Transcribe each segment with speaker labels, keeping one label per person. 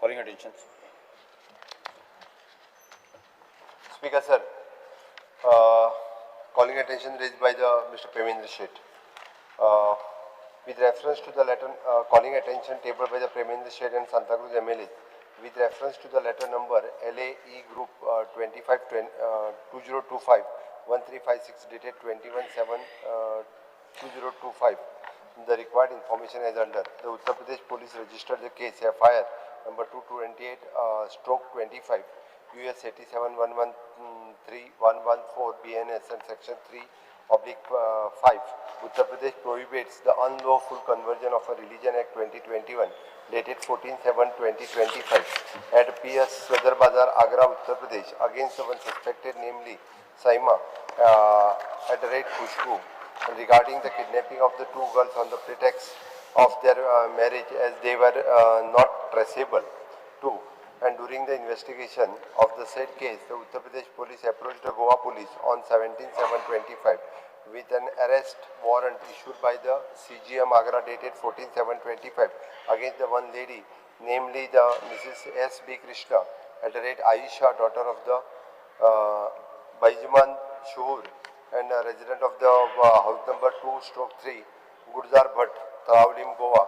Speaker 1: Calling attention.
Speaker 2: Speaker sir, calling attention raised by the Mr. Premendra Sheth. With reference to the letter calling attention tabled by the Premendra Sheth and Santa Cruz MLA, with reference to the letter number LAE Group 2025 1356 dated 21/7/2025. The required information is under. The Uttar Pradesh Police registered the case FIR number 228/25 US 87113114 BNS and Section 3/5. Uttar Pradesh prohibits the unlawful conversion of a Religion Act 2021 dated 14/7/2025 at PS Sadar Bazar, Agra, Uttar Pradesh against the one suspected, namely Saima at the rate Khushbu, regarding the kidnapping of the two girls on the pretext of their marriage as they were not traceable. 2. And during the investigation of the said case, the Uttar Pradesh police approached the Goa police on 17/7/25 with an arrest warrant issued by the CGM Agra dated 14/7/25 against the one lady, namely the Mrs. S. B. Krishna at the rate Aisha, daughter of the Baijman Shuhur and a resident of the house number 2/3, Gurzar Bhatt, Taravlim, Goa,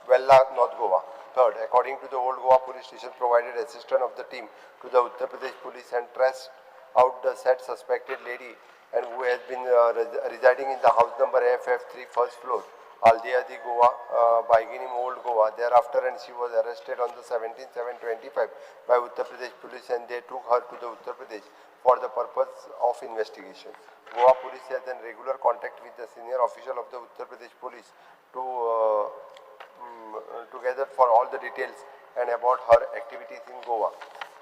Speaker 2: Vella, North Goa. Third, according to the Old Goa Police Station, provided assistance of the team to the Uttar Pradesh Police and traced out the said suspected lady and who has been residing in the house number FF3 first floor, Aldiadi, Goa, Baiginim, Old Goa. Thereafter, and she was arrested on the 17/7/25 by Uttar Pradesh Police and they took her to the Uttar Pradesh for the purpose of investigation. Goa Police has in regular contact with the senior official of the Uttar Pradesh Police to together for all the details and about her activities in Goa.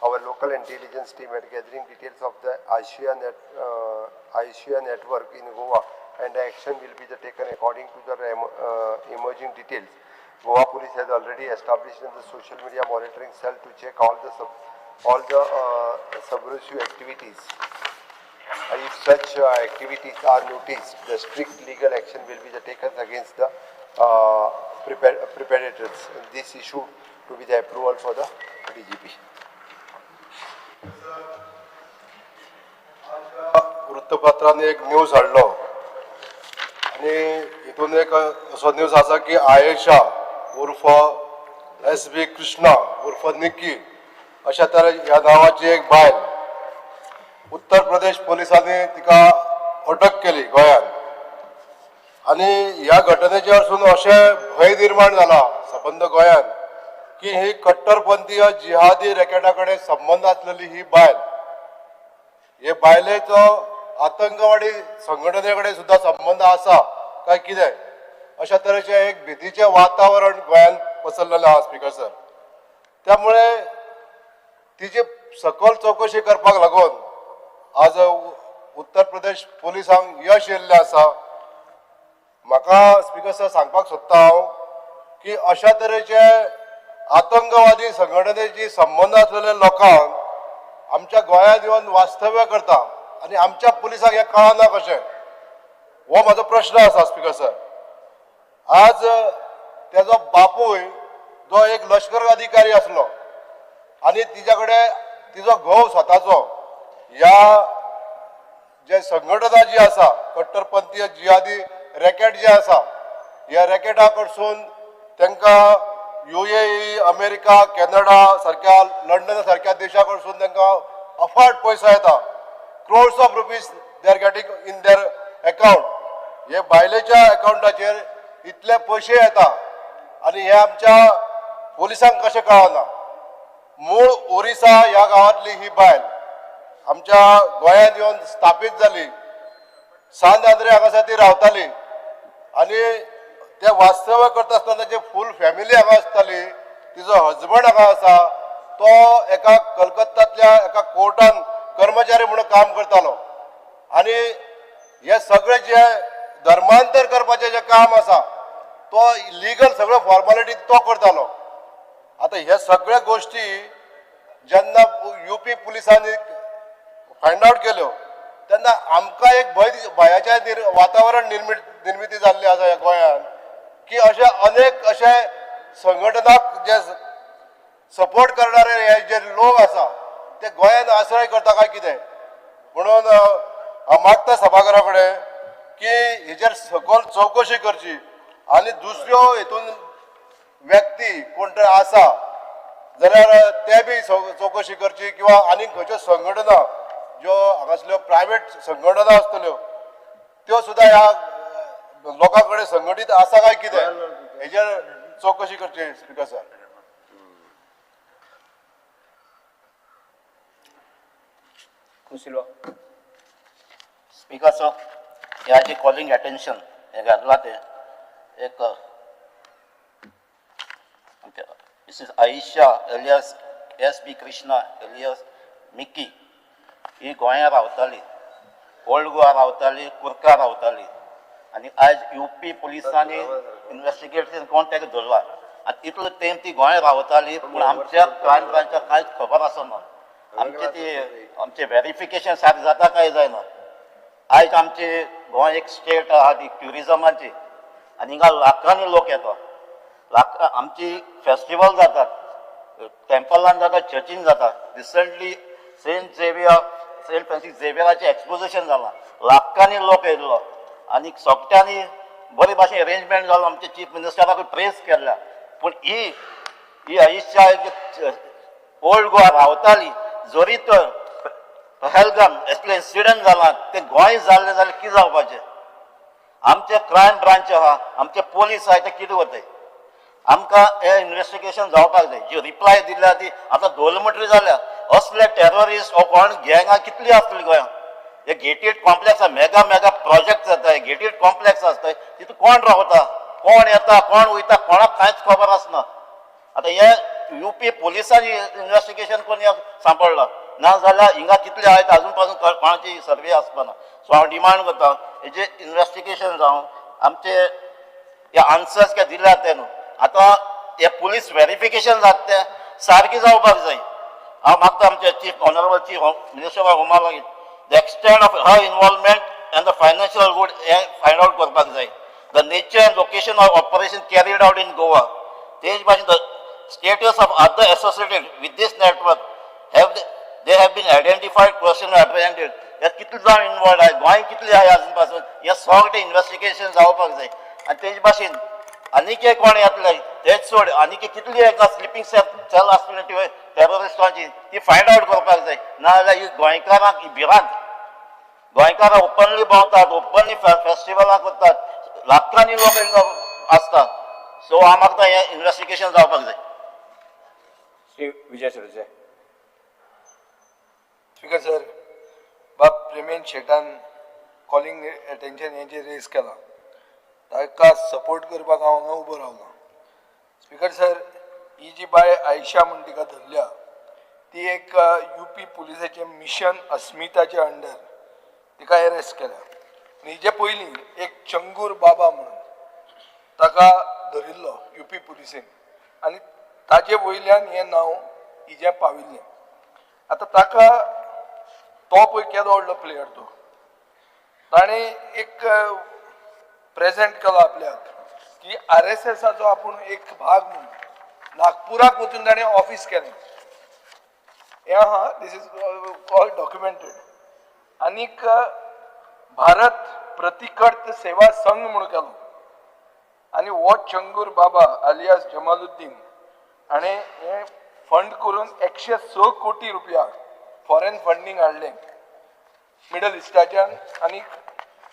Speaker 2: Our local intelligence team are gathering details of the Asia network in Goa, and the action will be taken according to the emerging details. Goa Police has already established the social media monitoring cell to check all the subversive activities. If such activities are noticed, the strict legal action will be taken against the preparators. This issue to be the approval for the DGP. वृत्तपत्रांनी एक news हाडलो आणि हितून एक असो news आसा की आयेशा उर्फ S B Krishna उर्फ निक्की अशा तरे ह्या नावाची एक बायल उत्तर प्रदेश पोलिसांनी तिका अटक केली गोंयांत आणि ह्या घटनेचे वरसून अशें भय निर्माण जाला सबंद गोंयांत की ही कट्टरपंथीय जिहादी रॅकेटा कडेन संबंध आसलेली ही बायल हे बायलेचो आतंकवादी संघटने कडेन सुद्धा संबंध आसा काय कितें अशा तरेचे एक भीतीचे वातावरण गोंयांत पसरलेलें आसा स्पीकर सर. त्यामुळे तिची सखोल चौकशी करपाक लागून आज उत्तर प्रदेश पोलिसांक यश येयल्लें आसा. म्हाका स्पीकर सर सांगपाक सोदता हांव की अशा तरेचे आतंकवादी संघटनेची संबंध असलेल्या लोकांक आमच्या गोंयांत येवन वास्तव्य करता आणि आमच्या पुलिसांक हे कळना कशें, हो म्हाजो प्रश्न आसा स्पीकर सर. आज तेजो बापूय जो एक लश्कर अधिकारी आसलो आणि तिच्या कडेन तिजो घोव स्वताचो ह्या जे संघटना जी आसा कट्टरपंथीय जिहादी रॅकेट जे आसा ह्या रॅकेटा कडसून तांकां UAE, अमेरिका, कॅनडा सारख्या लंडन सारख्या देशा कडसून तांकां अफाट पैसा येता. crores of rupees they are getting in their account. हे बायलेच्या अकाउंटाचेर इतले पैसे येता आणि हे आमच्या पोलिसांक कशें कळना. मूळ ओरिसा ह्या गांवांतली ही बायल आमच्या गोंयांत येवन स्थापीत जाली. सांत आंद्रे हांगासर ती रावताली आणि ते वास्तव्य करता आसतना ताची फूल फॅमिली हांगा आसताली. तिजो हजबंड हांगा आसा, तो एका कलकत्त्यातल्या एका कोर्टान कर्मचारी म्हणून काम करतालो आणि हे सगळे जे धर्मांतर करपाचें जे काम आसा तो लिगल सगळ्यो फॉर्मालिटी तो करतालो. आता हे सगळे गोष्टी जेन्ना UP पुलिसांनी फायंड आउट केल्यो तेन्ना आमकां एक भयाचें वातावरण निर्मिती जाल्ली आसा ह्या गोंयांत की अशे अनेक अशे संघटनाक जे सपोर्ट करणारे हे जे लोक आसा ते गोंयांत आश्रय करता काय कितें म्हणून हांव मागता सभाघरा कडेन की हेजेर सखोल चवकशी करची आनी दुसऱ्यो हेतून व्यक्ती कोण तरी आसा जाल्यार ते बी चवकशी करची किंवा आनी खंयच्यो संघटना ज्यो हांगासल्यो प्रायवेट संघटना आसतल्यो त्यो सुद्दां ह्या लोकां कडेन संघटीत आसा काय कितें हेजेर चवकशी करची स्पिकर सर.
Speaker 1: स्पीकर सर, ह्या जे कॉलिंग अटेन्शन हे घातला ते एक Mrs Ayesha alias S.B. Krishna alias Mickey ही गोंयांत रावताली, ओल्ड गोवा रावताली, कुर्का रावताली आनी आयज UP पुलिसांनी इन्व्हेस्टिगेशन कोण ताका धरला आनी इतलो टायम ती गोंयांत रावताली पूण आमच्या क्रायम ब्रांचाक कांयच खबर आसना. आमचे व्हेरिफिकेशन सारकें जाता काय जायना. आयज आमचे गोंय एक स्टेट आहा ती ट्युरिजमाची आनी हिंगा लाखांनी लोक येतात. आमची फेस्टिवल जातात, टेम्पलान जाता, चर्चीन जाता. रिसंटली सेंट फ्रांसीस झेवियराचें एक्सपोजिशन जालां, लाखांनी लोक येयल्लो आनी सोगट्यांनी बरे भाशेन अरेंजमेंट जालो. आमचे चीफ मिनिस्टराक प्रेस केल्या पूण ही आयुश्या ओल्ड गोवा रावताली जरी तर पहलगाम असले इन्सिडंट जाला ते गोंय जाल्ले जाल्यार कितें जावपाचें. आमचे क्रायम ब्रांच आहा, आमचे पोलीस आहा ते कितें वताय. आमकां हे इन्व्हेस्टिगेशन जावपाक जाय. जी रिप्लाय दिल्या ती आतां दोलमटरी जाल्या. असले टेररिस्ट हो कोण गँगां कितली आसतली गोंयांत. हे गेटेड कॉम्प्लेक्स मेगा प्रोजेक्ट जाता, गेटेड कॉम्प्लेक्स आसता तितून कोण रावता, कोण येता, कोण वयता, कोणाक कांयच खबर आसना. आतां हे UP पुलिसांनी इन्व्हेस्टिगेशन कोणी सांपडला ना जाल्यार हिंगा कितले आहात अजून पासून कोणाची सर्वे आसपाना. सो हांव डिमांड करता हेजे इन्व्हेस्टिगेशन जावन आमचे हे आन्सर्स काय दिल्यात ते न्हू आतां हे पुलीस व्हेरिफिकेशन जाता ते सारकें जावपाक जाय. हांव मागता आमचे chief honourable chief minister of होमा लागीं the extent of her involvement and the financial good हे फायंड आउट करपाक जाय. The nature and location of operation carried out in Goa, तेज भाशेन the status of other associated with this network they have been identified, questioned, apprehended. हे कितले जाण involve आहे, गोंय कितले आहे अजून पासून हे सगळे इन्व्हेस्टिगेशन जावपाक जाय. आनी तेज भाशेन आनीक कोण येतले तेच सोड आनीक कितली एका स्लिपींग सेल आसतली टेररिस्टांची ती फायंड आउट करपाक जाय. नाजाल्यार ही गोंयकारांक ही भिरांत. गोंयकारां ओपनली भोंवतात, ओपनली फेस्टिवलां करतात, लाखांनी लोक हिंगा आसतात. सो हांव मागता हे इन्व्हेस्टिगेशन जावपाक जाय.
Speaker 3: विजय सरदेसाय.
Speaker 4: स्पीकर सर, बाब प्रेमेन शेटान कॉलिंग अटेन्शन हेजेर रेज केला ताका सपोर्ट करपाक हांव हांगा उबो रावला. स्पीकर सर, ही जी बाय आयशा म्हण तिका धरल्या ती एक UP पुलिसाचे मिशन अस्मिताचे अंडर तिका अरेस्ट केल्या. आनी हेजे पयलीं एक चंगूर बाबा म्हणून ताका धरिल्लो UP पुलिसेन आनी ताजे वयल्यान हें नांव हिजें पाविल्लें. आतां ताका तो पळय केदो व्हडलो प्लेयर तो ताणें एक प्रेजेंट केलो आपल्याक की RSSाचो आपूण एक भाग म्हणून नागपुराक वचून ताणें ऑफिस केलें. हें आहा, दीस इज ऑल डॉक्युमेंटेड. आनीक भारत प्रतिकर्त सेवा संघ म्हणून केलो आनी हो चंगूर बाबा अलियास जमालुद्दीन आणि हे फंड करून 106 कोटी रुपया फॉरेन फंडिंग हाडलें मिडल इस्टाच्यान. आनी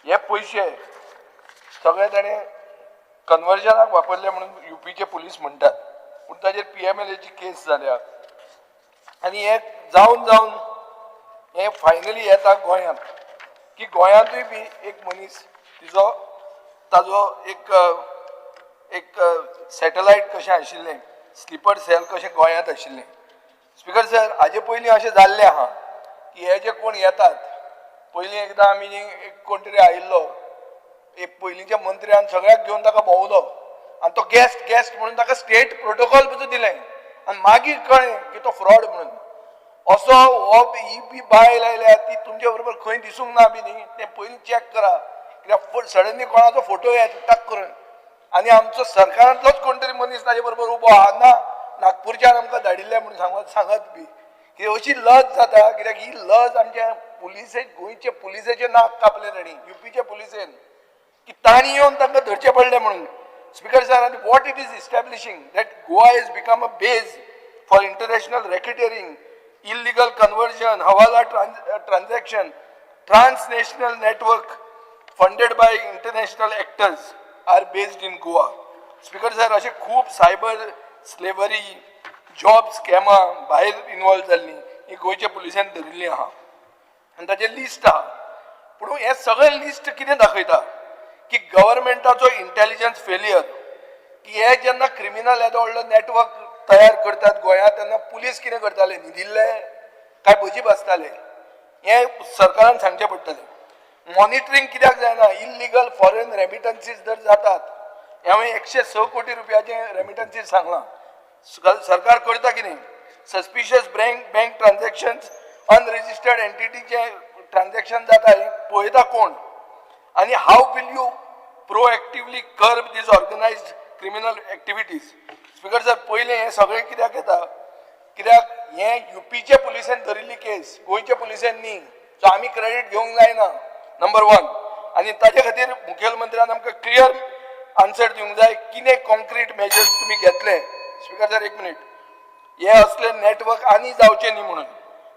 Speaker 4: हे पयशे सगळे ताणें कन्वर्जनाक वापरले म्हणून UPचे पुलीस म्हणटात. पूण ताजेर PMLAची केस जाल्या आनी हे जावन हे फायनली येता गोंयांत की गोंयांतूय बी एक मनीस ताजो एक सॅटेलायट कशें आशिल्लें, स्लीपर सेल कशें गोंयांत आशिल्लें. स्पीकर सर, हाजे पयलीं अशें जाल्लें आहा की हे जे कोण येतात पयलीं एकदां आमी एक कोण तरी आयिल्लो एक पयलींच्या मंत्र्यान सगळ्याक घेवन ताका भोंवलो आनी तो गेस्ट म्हणून ताका स्टेट प्रोटोकॉल पसून दिलें आनी मागीर कळ्ळें की तो फ्रॉड म्हणून. असो हो ही बी बायल आयल्या ती तुमचे बरोबर खंय दिसूंक ना बी न्ही तें पयलीं चॅक करा कित्याक सडनली कोणाचो फोटो येता टक करून आनी आमचो सरकारांतलोच कोण तरी मनीस ताजे बरोबर उबो आहा ना नागपूरच्यान आमकां धाडिल्ले म्हणून सांगत बी की अशी लज जाता कित्याक ही लज आमच्या गोंयचे पुलिसेचे नाक कापले तांणी युपीचे पुलिसेन की तांणी येवन तांकां धरचे पडले म्हणून. Speaker sir, and what it is establishing that Goa has become a base for international racketeering, illegal conversion, hawala transaction, transnational network funded by international actors are based in Goa. Speaker sir, असे खूप cyber slavery job स्कॅमां भायर involve जाल्लीं ही गोंयच्या पुलिसांनी धरिल्लीं आहा आनी ताचें list आहा. पूण हें सगळें लिस्ट कितें दाखयता की गव्हर्मेंटाचो इंटेलिजन्स फेलियर की हे जेन्ना क्रिमिनल येदो व्हडलो नेटवर्क तयार करतात गोंयांत तेन्ना पुलीस कितें करताले, न्हिदिल्ले काय भजी भाजताले हें सरकारान सांगचें पडटलें. मॉनिटरींग कित्याक जायना, इल्लिगल फॉरेन रेमिटन्सीस जर जातात, हांवें 106 कोटी रुपयाचे रेमिटन्सीस सांगलां, सरकार करता कितें, सस्पिशियस बँक ट्रान्झॅक्शन्स अनरेजिस्टर्ड एंटिटीचे ट्रान्झॅक्शन जाता ही पळयता कोण, आणि how will you proactively curb these organised criminal activities. Speaker sir, पयलें हें सगळें कित्याक येता, कित्याक हें युपीचे पुलिसेन धरिल्ली केस गोंयच्या पुलिसेन न्ही, सो आमी क्रेडीट घेवंक जायना नंबर 1. आनी ताचे खातीर मुखेलमंत्र्यान आमकां क्लियर आन्सर दिवंक जाय कितें कॉन्क्रीट मेजर्स तुमी घेतले. स्पीकर सर, एक मिनीट, हे असले नेटवर्क आनी जावचे न्ही म्हणून.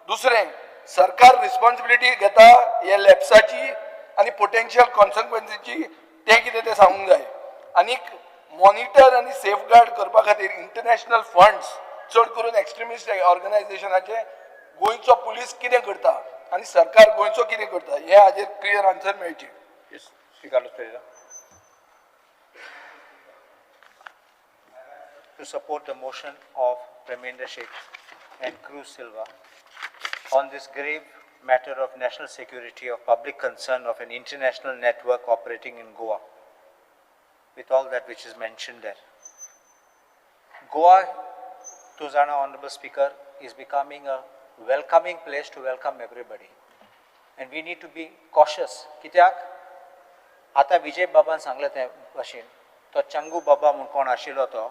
Speaker 4: दुसरें, सरकार रिस्पॉन्सिबिलिटी घेता हे लॅप्साची आनी पोटेन्शियल कॉन्सिक्वन्सीची तें कितें तें सांगूंक जाय. आनीक मॉनिटर आनी सेफगार्ड करपा खातीर इंटरनॅशनल फंड्स चड करून एक्स्ट्रिमिस्ट ऑर्गनायझेशनाचे गोंयचो पुलीस कितें करता आनी सरकार गोंयचो कितें करता हे हाजेर क्लियर आन्सर मेळचे.
Speaker 3: To support the motion of Pramendra Sheikh and Cruz Silva on this grave matter of national security of public concern of an international network operating in Goa, with all that which is mentioned there. Goa, to Zana Honorable Speaker, is becoming a welcoming place to welcome everybody. And we need to be cautious. कित्याक आता विजय बाबान सांगले ते भाशेन तो चंगू बाबा म्हूण कोण आशिल्लो तो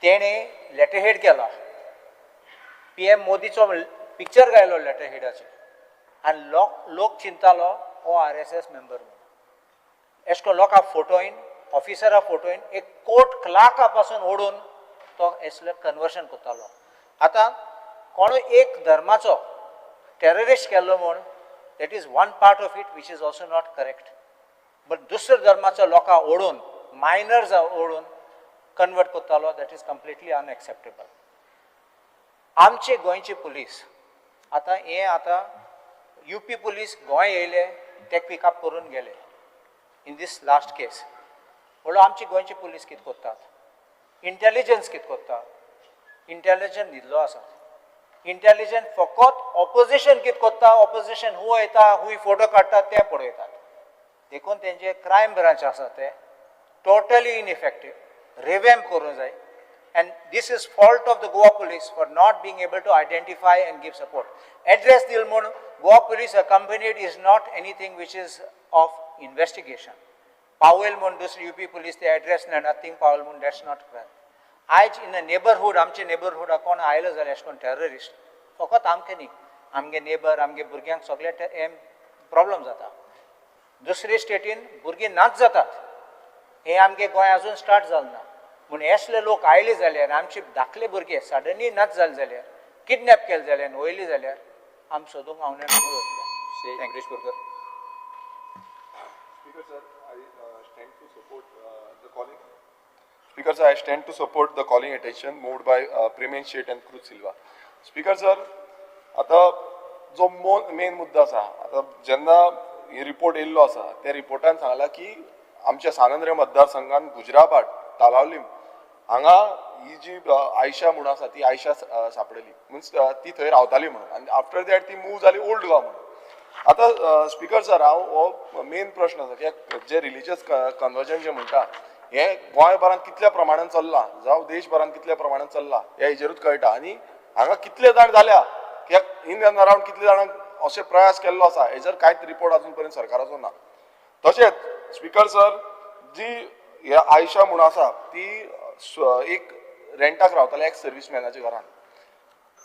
Speaker 3: तेणे लेटरहेड केला, PM मोदीचो पिक्चर गायलो लेटरहेडाचेर आनी लोक चिंतालो हो RSS मेंबर म्हणून. एश को लोकां फोटोईन ऑफिसरा फोटोईन एक कोर्ट क्लार्का पासून ओडून तो एसले कन्वर्शन करतालो. आतां कोण एक धर्माचो टेररिस्ट केल्लो म्हूण that is one part of it which is also not correct, but दुसऱ्या धर्माचो लोकां ओडून मायनर्स ओडून कन्वर्ट करतालो, दॅट इज कंप्लिटली अनएक्सेप्टेबल. आमचे गोंयचे पुलीस आतां UP पुलीस गोंय येयले ते पिकअप करून गेले इन दीस लास्ट केस. म्हणून आमची गोंयची पुलीस कितें करतात, इंटेलिजन्स कितें करता, इंटेलिजन्स न्हिदलो आसा. इंटेलिजन्स फकत ऑपोजिशन कितें करता, ऑपोजिशन हू येता हूंय फोटो काडटा ते पळयतात. देखून तेंचे क्रायम ब्रांच आसा ते टोटली इनइफेक्टीव, रिवॅम्प करूंक जाय. And this is fault of the Goa police for not being able to identify and give support. Address Dilmun, Goa police accompanied is not anything which is of investigation. Powell Mun, UP police, they address nothing, Powell Mun, that's not correct. आज in a neighborhood, आमचे neighborhood कोण आयलो जाल्यार अशें कोण terrorist, फकत आमके न्ही, आमगे neighbor, आमगे भुरग्यांक सगळे हें प्रॉब्लम जाता. दुसरे स्टेटीन भुरगीं नाच जातात, हें आमगे गोंय अजून स्टार्ट जालें ना. म्हूण असले लोक आयले जाल्यार आमचे धाकले भुरगे सडनली नच जाले जाल्यार किडनॅप केले जाल्यार वयले जाल्यार आम सोदूंक हांव
Speaker 5: Speaker sir, I stand to support the calling attention moved by Premen Shet and Cruz Silva. Speaker sir, आता जो मेन मुद्दा आसा, आता जेन्ना ही रिपोर्ट येयल्लो आसा त्या रिपोर्टान सांगला की आमच्या सानंद्र मतदारसंघान गुजराबाट तालावलीम हांगा ही जी आयशा म्हणून आसा ती आयशा सापडली, मिन्स ती थंय रावताली म्हणून, आनी आफ्टर दॅट ती मूव जाली ओल्ड गोवा म्हणून. आतां स्पिकर सर, हांव हो मेन प्रश्न आसा की जे रिलिजियस कन्वर्जन जे म्हणटा हें गोंयभरांत कितल्या प्रमाणान चल्लां जावं देशभरांत कितल्या प्रमाणान चल्लां ह्या हेजेरूच कळटा. आनी हांगा कितले जाण जाल्या कित्याक इन एंड अरावंड कितले जाणांक अशे प्रयास केल्लो आसा हेजर कांयच रिपोर्ट अजून पर्यंत सरकाराचो ना. तशेंच स्पिकर सर, जी आयशा म्हणून आसा ती एक रेंटाक रावताले एक्स सर्व्हिसमॅनाच्या घरान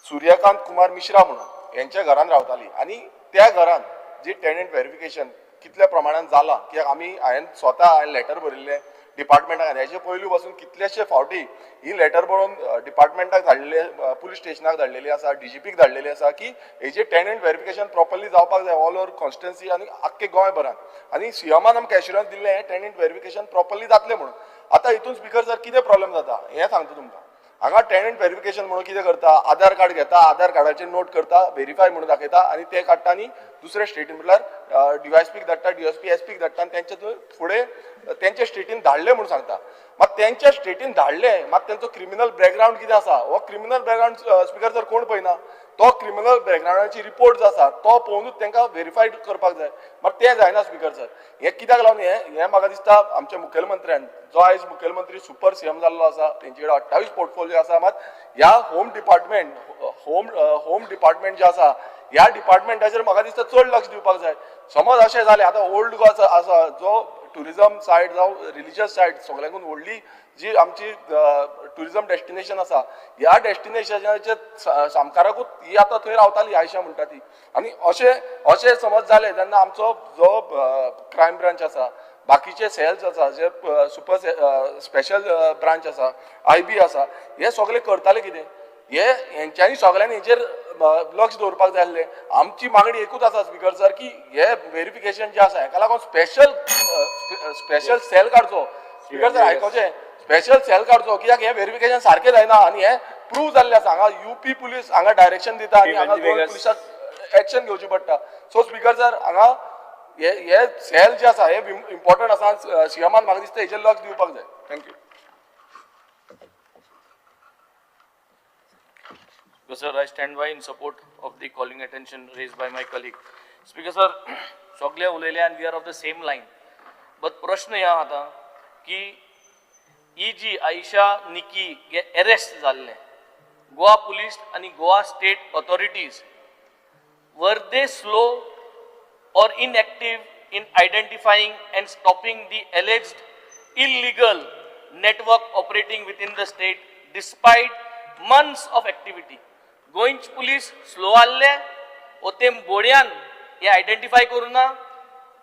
Speaker 5: सूर्यकांत कुमार मिश्रा म्हणून यांच्या घरान रावताली आणि त्या घरान जी टेनंट व्हेरिफिकेशन कितल्या प्रमाणात जाला कित्याक हांवें स्वता लेटर बरयल्लें डिपार्टमेंटाक हेजे पयलीं पासून कितलेशे फावटी ही लेटर बरोवन डिपार्टमेंटाक धाडलेले पुलीस स्टेशनाक धाडलेली आसा DGPक धाडलेली आसा की हेजे टेनंट व्हेरिफिकेशन प्रॉपरली जावपाक जाय ऑल ओव्हर कॉन्स्टिट्युन्सी आनी आख्खे गोंयभरात आनी सीएमान आमकां एश्युरन्स दिल्लें हें टेनंट व्हेरिफिकेशन प्रॉपरली जातलें म्हणून आतां हितून स्पीकर सर कितें प्रॉब्लेम जाता हें सांगता तुमकां हांगा टेनंट व्हेरिफिकेशन म्हणून कितें करता आधार कार्ड घेता आधार कार्डाचेर नोट करता व्हेरीफाय म्हणून दाखयता आनी ते काडटा आनी दुसऱ्या स्टेटीन म्हटल्यार DYSPक धाडटा DSP SPक धाडटा आनी तेंचे फुडें तेंच्या स्टेटीन धाडले म्हणून सांगता मात तेंच्या स्टेटीन धाडले मात तेंचो क्रिमिनल बॅकग्रावंड कितें आसा हो क्रिमिनल बॅकग्रावंड स्पीकर जर कोण पळयना तो क्रिमिनल बॅकग्रावंडाची रिपोर्ट जो आसा तो पळोवनूच तांकां व्हेरीफायड करपाक जाय मात तें जायना स्पीकर सर हें कित्याक लागून हें म्हाका दिसता आमच्या मुखेलमंत्र्यान जो आयज मुखेलमंत्री सुपर CM जाल्लो आसा तेंचे कडेन 28 पोर्टफोलियो आसा मात ह्या होम डिपार्टमेंट जे आसा ह्या डिपार्टमेंटाचेर म्हाका दिसता चड लक्ष दिवपाक जाय समज अशें जालें आतां ओल्ड गोवा आसा जो टुरिजम सायट जावं रिलिजियस सायट सगळ्यांकून व्हडली जी आमची टुरिजम डेस्टिनेशन आसा ह्या डेस्टिनेशनाचे सामकाराकूच ही आतां थंय रावताली आयशा म्हणटा ती आनी अशें समज जालें तेन्ना आमचो जो क्रायम ब्रांच आसा बाकीचे सेल्स आसा जे सुपर स्पेशल ब्रांच आसा IB आसा हे सगळे करताले कितें हेंच्यांनी सगळ्यांनी हेचेर लक्ष दवरपाक जाय आसलें आमची मागणी एकूच आसा स्पीकर सर की हे व्हेरिफिकेशन जे आसा हेका लागून स्पेशल सेल काडचो स्पीकर सर आयकोचें स्पेशल सेल काडचो कित्याक हे व्हेरिफिकेशन सारकें जायना आनी हे प्रूव जाल्लें आसा हांगा UP पुलीस हांगा डायरेक्शन दिता आनी हांगा गोंय पुलिसाक एक्शन घेवची पडटा सो स्पीकर सर हांगा हे सेल जे आसा हे इम्पॉर्टंट आसा CMान म्हाका दिसता हेचेर लक्ष दिवपाक जाय thank you
Speaker 6: Sir, I stand by in support of the calling attention raised by my colleague. Speaker sir, सगळे उलयले and we are of the same line. But प्रश्न ह्या आता की ही जी आयशा निकी हे अरेस्ट जाल्ले गोवा पुलिस आणि Goa state authorities were they slow or inactive in identifying and stopping the alleged illegal network operating within the state despite months of activity? गोंयच police slow आसले ओ ते बोड्यान हे आयडेंटिफाय करूं ना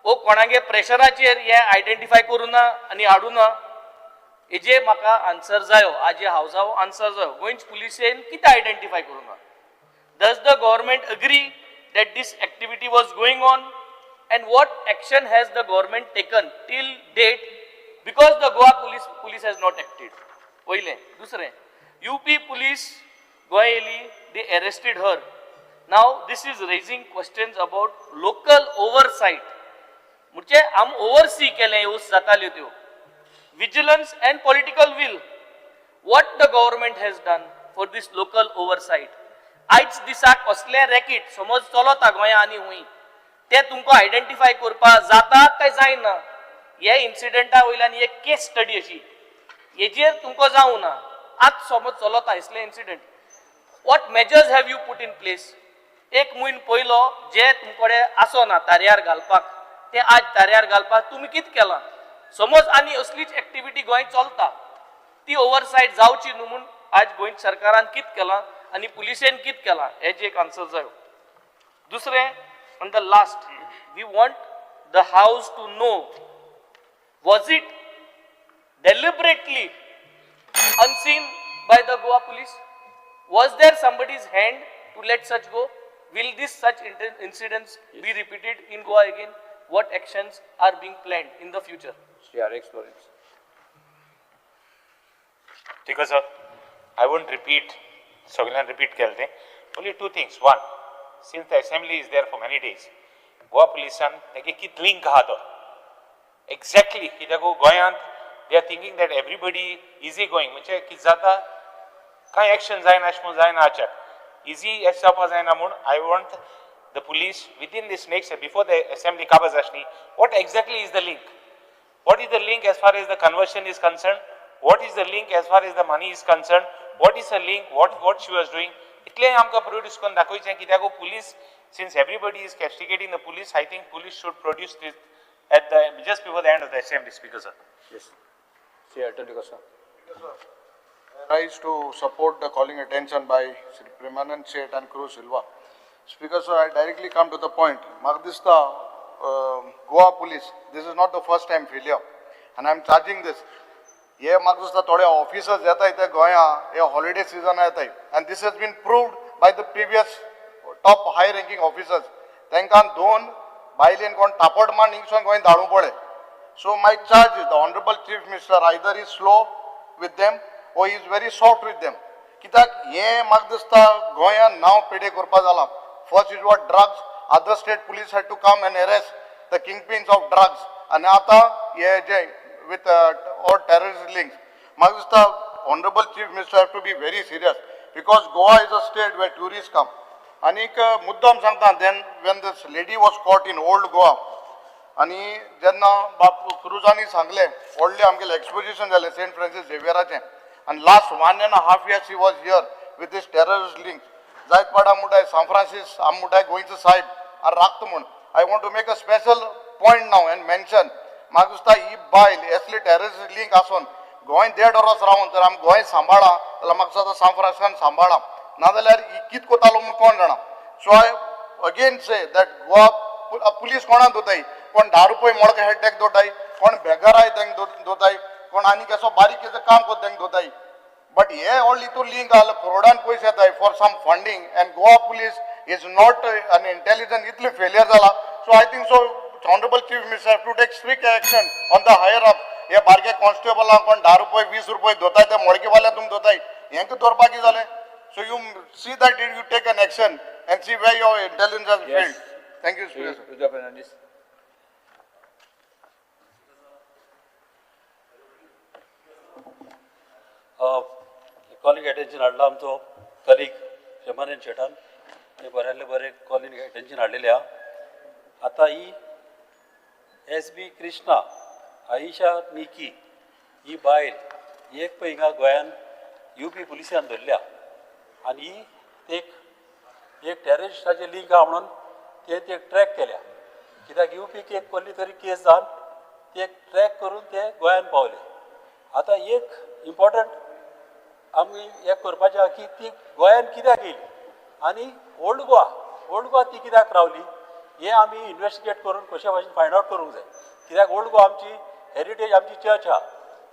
Speaker 6: ओ कोणागे प्रेशराचेर हे आयडेंटिफाय करूं ना आनी हाडूं ना हेजे म्हाका आन्सर जायो आजे हावसाव आन्सर जायो गोंयच पुलिसेन कितें आयडेंटिफाय करूं ना does the government agree that this activity was going on and what action has the government taken till date because the Goa police has not acted. पहिले दुसरे UP police Goaeli they arrested her. Now this is raising questions about local oversight. म्हणजे आम oversee केले use जाताल्यो त्यो vigilance and political will. What the government has done for this local oversight. आयज दिसाक कसले रॅकेट समज चलता गोंया आनी हुंय ते तुमकां आयडेंटिफाय करपा जाता काय जायना हे इन्सिडेंटा वयल्यान एक केस स्टडी अशी हेजेर तुमकां जावं ना आज समज चलता इसले incident what measures have you put in place एक म्हयनो पयलो जे तुमकडे आसोना तारयार घालपाक ते आज तारयार घालपाक तुमी कितें केलां समज आनी असलीच एक्टिविटी गोंय चलता ती ओवरसायट जावची न्हू म्हूण आज गोंय सरकारान कितें केलां आणि पुलिसेन कित केला हेजे एक आन्सर जायो दुसरे on the last we want the house to know was it deliberately unseen by the Goa police was there somebody's hand to let such go will this such incidents be repeated in Goa again what actions are being planned in the future
Speaker 7: ठीक है sir I won't repeat सगळ्यांना repeat केले ते only two things one since the assembly is there for many days Goa policean तेगे कित link आहा तो exactly कित्याक गोंयांत they are thinking that everybody easy going म्हणजे कित जाता काय एक्शन जायना अशें म्हूण जायना आचार easy अशें जावपा जायना म्हूण I want the police within this next before the assembly काबाज आसली what exactly is the link what is the link as far as the conversion is concerned what is the link as far as the money is concerned what is the link what she was doing इतले आमकां produce करून दाखोवचें कित्याक police since everybody is castigating the police I think police should produce this at the just before the end of the assembly speaker sir
Speaker 3: yes see attorney sir
Speaker 8: rise to support the calling attention by Sri Premanand Seth and Cruz Silva. Speaker, sir, I directly come to the point. Magdista, Goa police, this is not the first time failure, and I am charging this. ये Magdista थोड़े officers येता इथे गोया ये holiday season येता है, and this has been proved by the previous top high-ranking officers. तांकां दोन बायलेन कोण टापड मान हिंगसून गोंय धाडू पडे. So my charge is the Honorable Chief Minister either is slow with them or he is very soft with them. कित्याक हे म्हाका दिसता गोंयान नांव पेडे करपा जाला. First it was drugs, other state police had to come and arrest the kingpins of drugs, and आता हे जे with all terrorist links. म्हाका दिसता Honorable Chief Minister have to be very serious because Goa is a state where tourists come. आनीक मुद्दाम सांगता then when this lady was caught in old Goa, आणि जेन्ना बाप क्रुजांनी सांगले व्हडले आमगेले एक्सपोजिशन जालें Saint Francis झेवियराचें, and last 1.5 years he was here with this terrorist links. जायत पाडा मुठाय San Francis आम मुठाय गोंयचो साहेब आनी राखता म्हूण. I want to make a special point now and mention म्हाका दिसता ही बायल असली terrorist link आसून गोंय देड वरां रावन जर आमी गोंय सांबाळा जाल्यार म्हाका दिसता San Franciscan सांबाळा, नाजाल्यार ही कित कोतालो म्हूण कोण जाणा. So I again say that Goa police कोणाक दोताय, कोण 10 रुपये मोडके हेडटेक दोताय, कोण बेगाराय तेंक दोताय, कोण आनी कसो बारीक केसो काम कोत तेंक दोताय. बट हे ऑल हितून लिंक आहा करोडान पयशे येताय for some funding, and Goa police is not an intelligence इतले फेलियर जाला. So I think so honourable chief minister to take strict action on the higher up. हे बारके कॉन्स्टेबलांक कोण 10 रुपये 20 रुपये दोताय ते मोडकेवाल्या तुम दोताय, हेंक दवरपाक जालें. So you see that you take an action and see where your intelligence has failed. Thank you, Speaker.
Speaker 3: Rudra Fernandes.
Speaker 9: Calling attention हाडला आमचो कलीग प्रेमानंद शेटान, हे बऱ्यातले बरे कॉलिंग एटेन्शन हाडलेले आहा. आतां ही SB कृष्णा आयशा निकी ही बायल एक पळय हिंगा गोंयान UP पुलिसान धरल्या, आनी ही एक टॅररिस्टाचे लिंक आहा म्हणून ते ट्रॅक केल्या. कित्याक UP एक कसली तरी केस जावन ते ट्रॅक करून ते गोंयान पावले. आतां एक इम्पॉर्टंट आमी हें करपाचें आहा की ती गोंयान कित्याक येयली आनी ओल्ड गोवा ती कित्याक रावली, हें आमी इन्वेस्टिगेट करून कशे भाशेन फायंड आवट करूंक जाय. कित्याक ओल्ड गोवा आमची हेरिटेज आमची चर्च आहा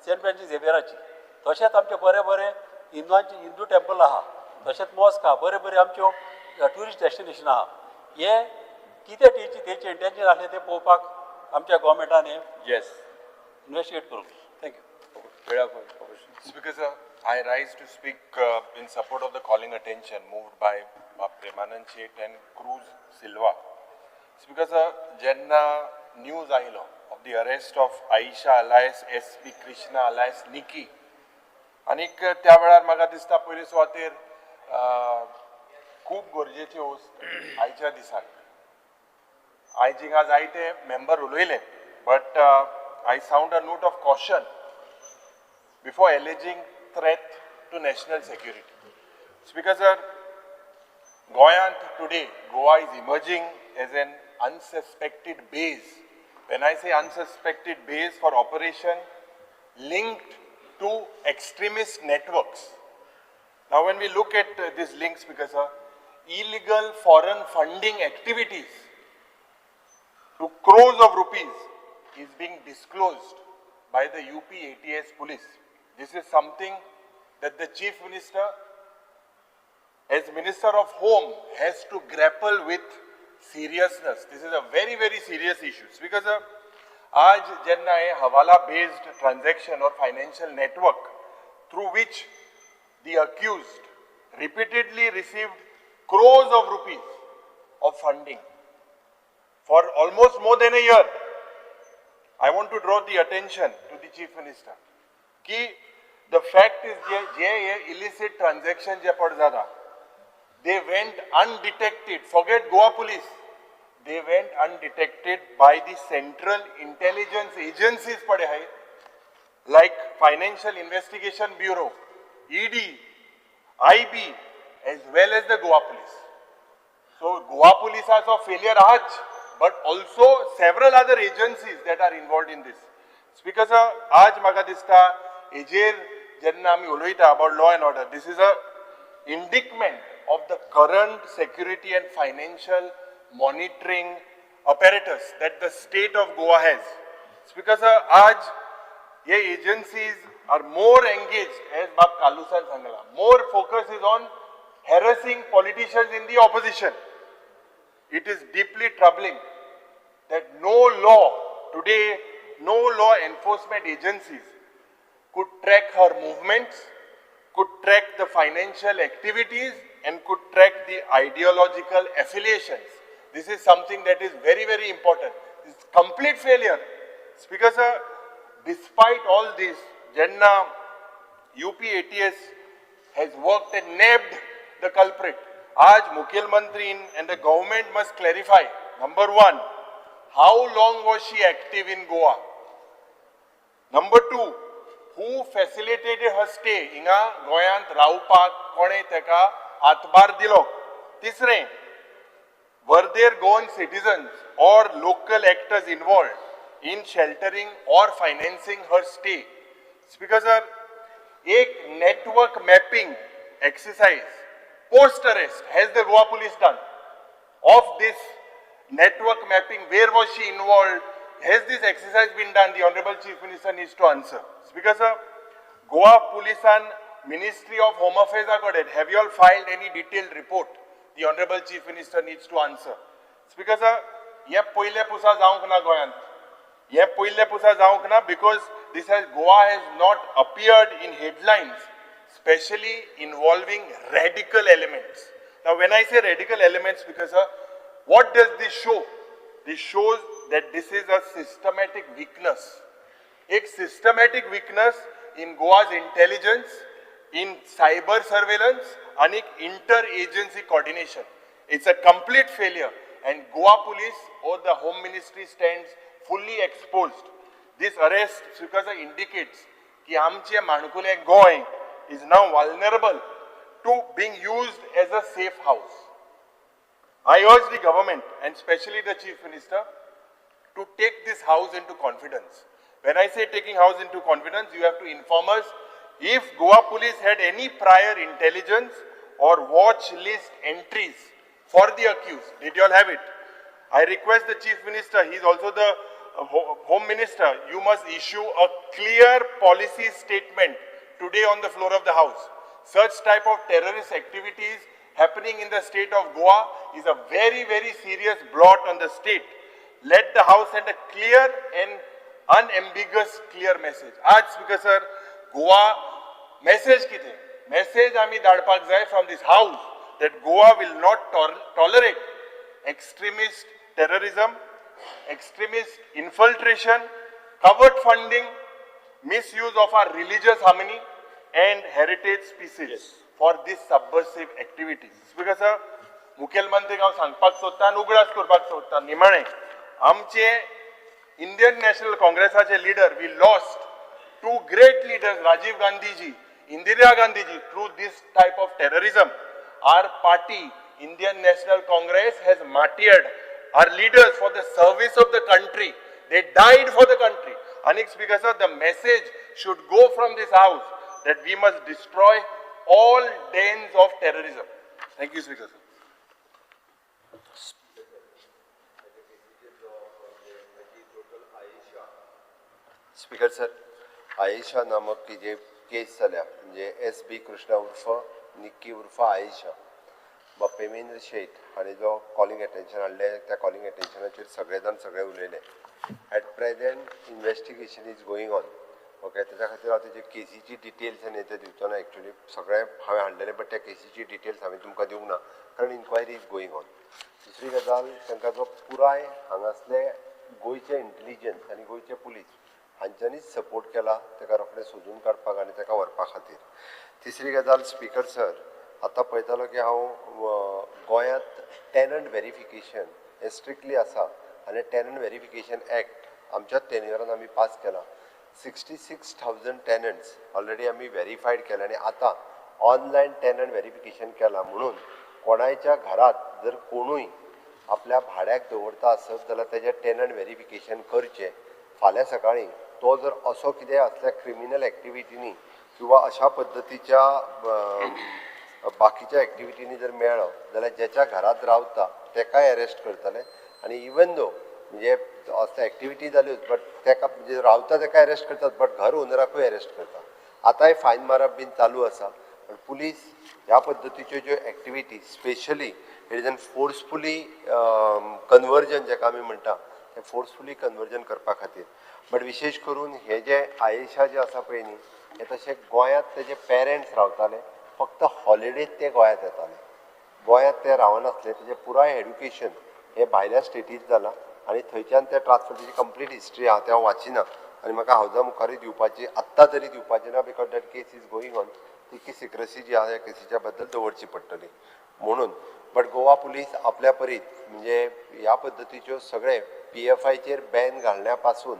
Speaker 9: सेंट फ्रांसीस झेवियराची, तशेंच आमचे बरे बरे हिंदू टेंपल आहा, तशेंच मॉस्क आहा, बरे बरे आमच्यो ट्युरिस्ट डेस्टिनेशन आहा. हे कितें तेचे इंटेन्शन आसलें तें पळोवपाक आमच्या गोवोरमेंटान हें इन्वेस्टिगेट करूंक जाय. Thank you.
Speaker 10: Speaker, sir, I rise to speak in support of the calling attention moved by Premanand Seth and Cruz Silva. Speaker, sir, jenna news आयलो of the arrest of Aisha alias SB Krishna alias Nikki, आनीक त्या वेळार म्हाका दिसता पयली सुवातेर खूब गरजेची वस्त आयच्या दिसाक. आयज हिंगा जायते मेंबर उलयले, but I sound a note of caution before alleging threat to national security. Speaker, sir, today, Goa is emerging as an unsuspected base. When I say unsuspected base for operation linked to extremist networks. Now, when we look at these links, Speaker, sir, illegal foreign funding activities to crores of rupees is being disclosed by the UP ATS police. This is something that the Chief Minister, as Minister of Home, has to grapple with seriousness. This is a very, very serious issue. Because आज jenna a hawala-based transaction or financial network through which the accused repeatedly received crores of rupees of funding for almost more than a year. I want to draw the attention to the Chief Minister कि the fact is J illicit transaction जे पड़ जाता, they went undetected. Forget Goa police, they went undetected by the central intelligence agencies पड़े हैं, like Financial Investigation Bureau, ED, IB, as well as the Goa police. So Goa police has a failure आज, but also several other agencies that are involved in this. Speaker, sir, आज म्हाका दिसता हेजेर जेन्ना आमी उलयता about law and order, this is a indictment of the current security and financial monitoring apparatus that the state of Goa has. Speaker sir, आज ये agencies are more engaged, as Bab Kalu sir Sangla, more focus is on harassing politicians in the opposition. It is deeply troubling that no law today, no law enforcement agencies could track her movements, could track the financial activities, and could track the ideological affiliations. This is something that is very, very important. It's complete failure. Speaker sir, despite all this, Janna UP ATS has worked and nabbed the culprit. Aaj Mukhil Mantri and the government must clarify, number one, how long was she active in Goa? Number two, who facilitated her stay हिंगा गोयांत रावपाक कोणे तेका हातभार दिलो? तिसरे, were there Goan citizens or local actors involved in sheltering or financing her stay? Speaker sir, एक network mapping exercise post arrest has the Goa police done of this network mapping. Where was she involved? Has this exercise been done? The Honorable Chief Minister needs to answer. Speaker sir, Goa Police and Ministry of Home Affairs are have you all filed any detailed report? The Honorable Chief Minister needs to answer. Speaker sir, ye poile pusa jaunk na goyant. Ye poile pusa jaunk na because this has Goa has not appeared in headlines, especially involving radical elements. Now when I say radical elements, Speaker sir, what does this show? This shows that this is a systematic weakness. A systematic weakness in Goa's intelligence, in cyber surveillance, and in inter-agency coordination. It's a complete failure, and Goa Police or the Home Ministry stands fully exposed. This arrest, because it indicates that आमचे माणकुले गोय is now vulnerable to being used as a safe house. I urge the government and especially the Chief Minister to take this house into confidence. When I say taking house into confidence, you have to inform us if Goa Police had any prior intelligence or watch list entries for the accused. Did you all have it? I request the Chief Minister, he is also the Home Minister, you must issue a clear policy statement today on the floor of the House. Such type of terrorist activities happening in the state of Goa is a very, very serious blot on the state. Let the House send a clear and unambiguous clear message. आज Speaker sir, Goa message किते? Message आमी धाडपाक जाय from this House that Goa will not tolerate extremist terrorism, extremist infiltration, covert funding, misuse of our religious harmony and heritage species for these subversive activities. Speaker sir, मुखेलमंत्री हांव सांगपाक सोदता आनी उगडास करपाक सोदता निमाणे आमचे Indian National Congressaचे leader, we lost two great leaders, Rajiv Gandhi ji, Indira Gandhi ji, through this type of terrorism. Our party, Indian National Congress, has martyred our leaders for the service of the country. They died for the country. Anik Speaker sir, the message should go from this house that we must destroy all dens of terrorism. Thank you, Speaker sir.
Speaker 2: Speaker sir, Ayesha नामक ती जे case जाल्या म्हणजे SB Krishna उर्फ निक्की उर्फ आयेशा वा पेमेंद्र शेठ हांणी जो calling attention हाडले त्या कॉलिंग एटेन्शनाचेर सगळे जाण सगळे उलयले. At present investigation is going on. Okay, त्याच्या खातीर हांव तेजे केसीची डिटेल्स आनी ते दिवचो ना. एक्चुअली सगळे हांवें हाडलेले बट त्या केसीची डिटेल्स हांवें तुमकां दिवंक ना कारण इन्क्वायरी इज गोईंग ऑन. दुसरी गजाल, तांकां जो पुराय हांगासले गोंयचे इंटेलिजन्स आनी गोंयचे पुलीस हांच्यांनीच सपोर्ट केला ताका रोखडें सोदून काडपाक आनी ताका व्हरपा खातीर. तिसरी गजाल स्पीकर सर, आतां पळयतालो की हांव गोंयांत टेनंट व्हेरिफिकेशन हें स्ट्रिक्टली आसा आनी टेनंट व्हेरिफिकेशन एक्ट आमच्याच टेन्युअरान आमी पास केला. 66,000 टेनंट्स ऑलरेडी आमी व्हेरीफायड केले आनी आतां ऑनलायन टेनंट व्हेरिफिकेशन केलां म्हणून कोणाच्या घरात जर कोणूय आपल्या भाड्याक दवरता आसत जाल्यार तेजें टेनंट व्हेरिफिकेशन करचें. फाल्यां सकाळीं तो जर असो कितें असल्या क्रिमिनल एक्टिविटीनी किंवा अशा पद्दतीच्या बाकीच्या एक्टिविटीनी जर मेळ्ळो जाल्यार ज्याच्या घरात रावता तेकाय अरेस्ट करतले आनी इवन दो म्हणजे असल्या एक्टिविटी जाल्योच बट तेका म्हणजे रावता तेका अरेस्ट करतात बट घर ओनराकूय अरेस्ट करता आतांय फायन मारप बीन चालू आसा पण पुलीस ह्या पद्दतीच्यो ज्यो activity specially it is an forcefully conversion जेका आमी म्हणटा तें फोर्सफुली कन्वर्जन करपा खातीर बट विशेश करून हे जे आयेशा जे आसा पळय न्ही हे तशे गोंयांत तेजे पेरंट्स रावताले फक्त हॉलिडेज ते गोंयांत येताले गोंयांत ते रावनासले तेजे पुराय एड्युकेशन हे भायल्या स्टेटींत जालां आनी थंयच्यान ते ट्रान्सफर तेजी कंप्लीट हिस्ट्री हांव त्या वाचिना आनी म्हाका हावजा मुखारूय दिवपाची आत्तां तरी दिवपाची ना because that case is going on तितकी सिक्रेसी जी आहा ह्या केसीच्या बद्दल दवरची पडटली म्हणून बट गोवा पुलीस आपल्या परीत म्हणजे ह्या पद्दतीच्यो सगळे PFIचेर बॅन घालण्या पासून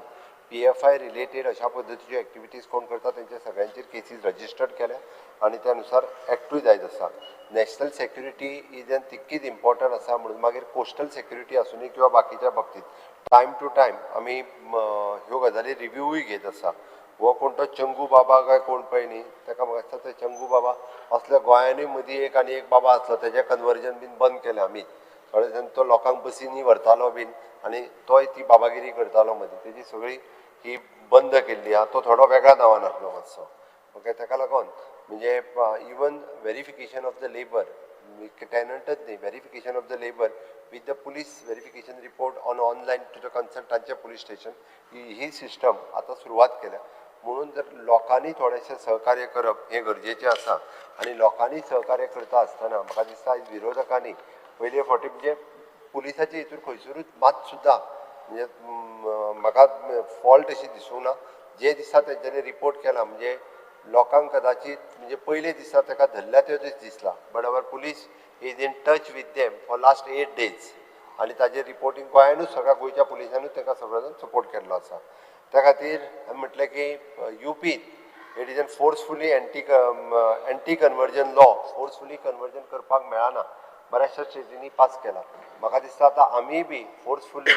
Speaker 2: PFI रिलेटेड अशा पद्दतीच्यो एक्टिविटीज कोण करता तेंचे सगळ्यांचेर केसीस रजिस्टर्ड केल्या आनी त्या नुसार एक्टूय जायत आसा नॅशनल सेक्युरिटी इज एन तितकीच इम्पॉर्टंट आसा म्हणून मागीर कोस्टल सेक्युरिटी आसूनी किंवा बाकीच्या बाबतींत टायम टू टायम आमी ह्यो गजाली रिव्यूय घेत आसा हो कोण तो चंगू बाबा काय कोण पळय न्ही ताका म्हाका दिसता ते चंगू बाबा असल्या गोंयांनी मदीं एक आनी एक बाबा आसलो तेजें कन्वर्जन बीन बंद केलें आमी थोडे जाण तो लोकांक बसींनी व्हरतालो बीन आनी तोय ती बाबागिरी करतालो मदीं तेजी सगळी ही बंद केल्ली आहा तो थोडो वेगळ्या नांवान आसलो मातसो ओके ताका लागून म्हणजे even verification of the labour टेनंटच न्ही verification of the labour with the police verification report online to the कन्सल्टंटचे पुलीस स्टेशन ही सिस्टम आतां सुरवात केल्या म्हणून जर लोकांनी थोडेशें सहकार्य करप हें गरजेचें आसा आनी लोकांनी सहकार्य करता आसतना म्हाका दिसता आयज विरोधकांनी पयले फावटी म्हणजे पुलिसाचे हितूर खंयसरूच मात सुद्दां म्हणजे म्हाका फॉल्ट अशी दिसूंक ना जे दिसा तेंच्यांनी रिपोर्ट केला म्हणजे लोकांक कदाचित म्हणजे पयले दिसा ताका धरल्या त्यो दीस दिसला but our police is in touch with them for last 8 days आनी ताजेर रिपोर्टींग गोंयानूच सगळ्या गोंयच्या पुलिसांनूच ताका सगळो जाण सपोर्ट केल्लो आसा त्या खातीर हांवें म्हटलें की UPीत it is an forcefully anti conversion law forcefully conversion करपाक मेळना बऱ्याचशा स्टेटींनी पास केला म्हाका दिसता आतां आमी बी फोर्सफुली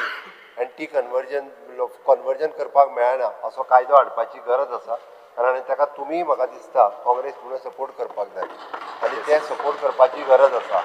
Speaker 2: एंटी कन्वर्जन करपाक मेळना असो कायदो हाडपाची गरज आसा कारण ताका तुमी म्हाका दिसता काँग्रेस म्हणून सपोर्ट करपाक जाय आनी ते सपोर्ट करपाची गरज आसा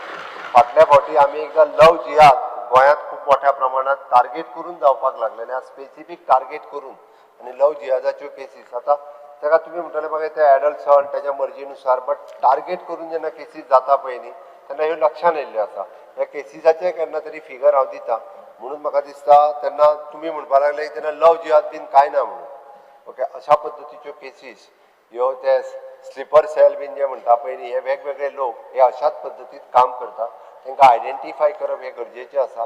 Speaker 2: फाटल्या फावटी आमी एकदां लव जिहाद गोंयांत खूब मोठ्या प्रमाणात टार्गेट करून जावपाक लागलेले स्पेसिफीक टार्गेट करून आनी लव जिहादाच्यो केसीस आतां ताका तुमी म्हणटले म्हाका ते एडल्ट सन तेज्या मर्जीनुसार बट टार्गेट करून जेन्ना केसीस जाता पळय न्ही तेन्ना ह्यो लक्षांत येयल्ल्यो आसा ह्या केसीसाचे केन्ना तरी फिगर हांव दिता म्हणून म्हाका दिसता तेन्ना तुमी म्हणपाक लागले तेन्ना लव जिहाद बीन कांय ना म्हणून ओके अशा पद्दतीच्यो केसीस ह्यो ते स्लिपर सेल बीन जे म्हणटा पळय न्ही हे वेगवेगळे लोक हे अशाच पद्दतीत काम करतात तांकां आयडेंटिफाय करप हे गरजेचें आसा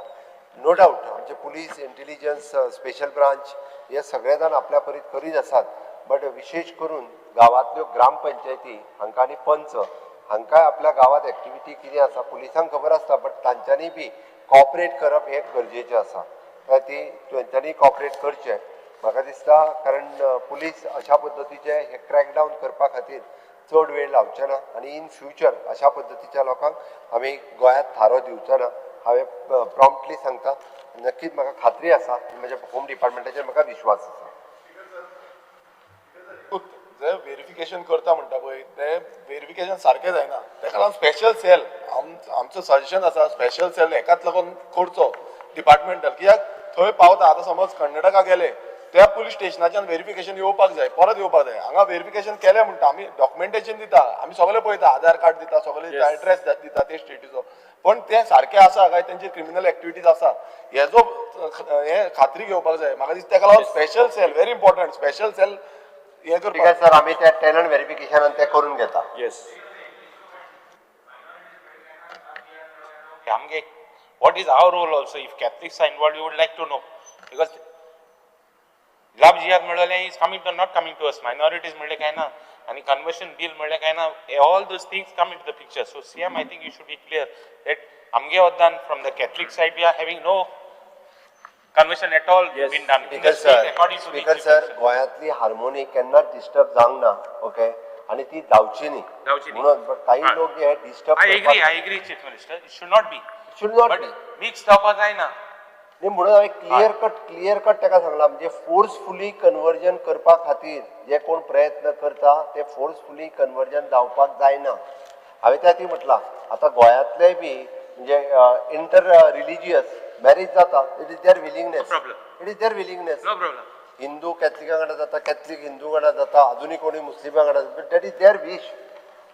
Speaker 2: नो डावट आमचे पुलीस इंटेलिजन्स स्पेशल ब्रांच हे सगळे जाण आपल्या परीत करीत आसात बट विशेष करून गांवांतल्यो ग्रामपंचायती हांकां आनी पंच हांकांय आपल्या गांवांत एक्टिविटी कितें आसा पुलिसांक खबर आसता बट तांच्यांनी बी कॉपरेट करप हें गरजेचें आसा ती तांच्यांनी कॉपरेट करचें म्हाका दिसता कारण पुलीस अशा पद्दतीचे हे क्रॅकडावन करपा खातीर चड वेळ लावचे ना आनी इन फ्युचर अशा पद्दतीच्या लोकांक आमी गोंयांत थारो दिवचो ना हांवें प्रॉम्प्टली सांगता नक्कीच म्हाका खात्री आसा म्हज्या होम डिपार्टमेंटाचेर म्हाका विश्वास आसा
Speaker 5: जे व्हेरिफिकेशन करता म्हणटा पळय ते व्हेरिफिकेशन सारकें जायना तेका लागून स्पेशल सेल आमचो सजेशन आसा स्पेशल सेल हेकाच लागून करचो डिपार्टमेंटल कित्याक थंय पावता आतां समज कर्नाटका गेले त्या पुलीस स्टेशनाच्यान व्हेरिफिकेशन येवपाक जाय परत येवपाक जाय हांगा व्हेरिफिकेशन केलें म्हणटा आमी डॉक्युमेंटेशन दिता आमी सगळे पळयता आधार कार्ड दिता सगळे एड्रेस दिता ते स्टेटीचो पण ते सारकें आसा काय तेंची क्रिमिनल एक्टिविटीज आसा हेजो हे खात्री घेवपाक जाय म्हाका दिसता ताका लागून special cell very important special cell हे करपाक
Speaker 2: सर आमी ते टॅनंट व्हेरिफिकेशनान ते करून घेता
Speaker 6: येस
Speaker 7: आमगे what is our role also if Catholics are involved we would like to know because love jihad म्हणले is coming to not coming to us minorities म्हणले काय ना आणि conversion bill म्हणले काय ना all those things come into the picture so CM I think you should be clear that amge oddan from the Catholic side we are having no conversion at all been done in the state according to
Speaker 2: speaker sir गोंयांतली harmony केन्नाच disturb जावंक ना okay आणि ती जावची न्ही म्हणून काही लोक जे disturb
Speaker 7: I agree chief minister it should not be
Speaker 2: should not
Speaker 7: but
Speaker 2: be
Speaker 7: mixed up जायना
Speaker 11: न्ही म्हणून हांवें क्लियर कट ताका सांगलां म्हणजे फोर्सफुली कन्वर्जन करपा खातीर जे कोण प्रयत्न करता ते फोर्सफुली कन्वर्जन जावपाक जायना. हांवें त्या ती म्हटलां आतां गोंयांतले बी म्हणजे इंटर रिलिजियस मॅरेज जाता it is there willingness it is there willingness Hindu कॅथलिका वांगडा जाता कॅथलीक हिंदू वांगडा जाता अजुनूय कोणी मुस्लिमा वांगडा जाता that is their wish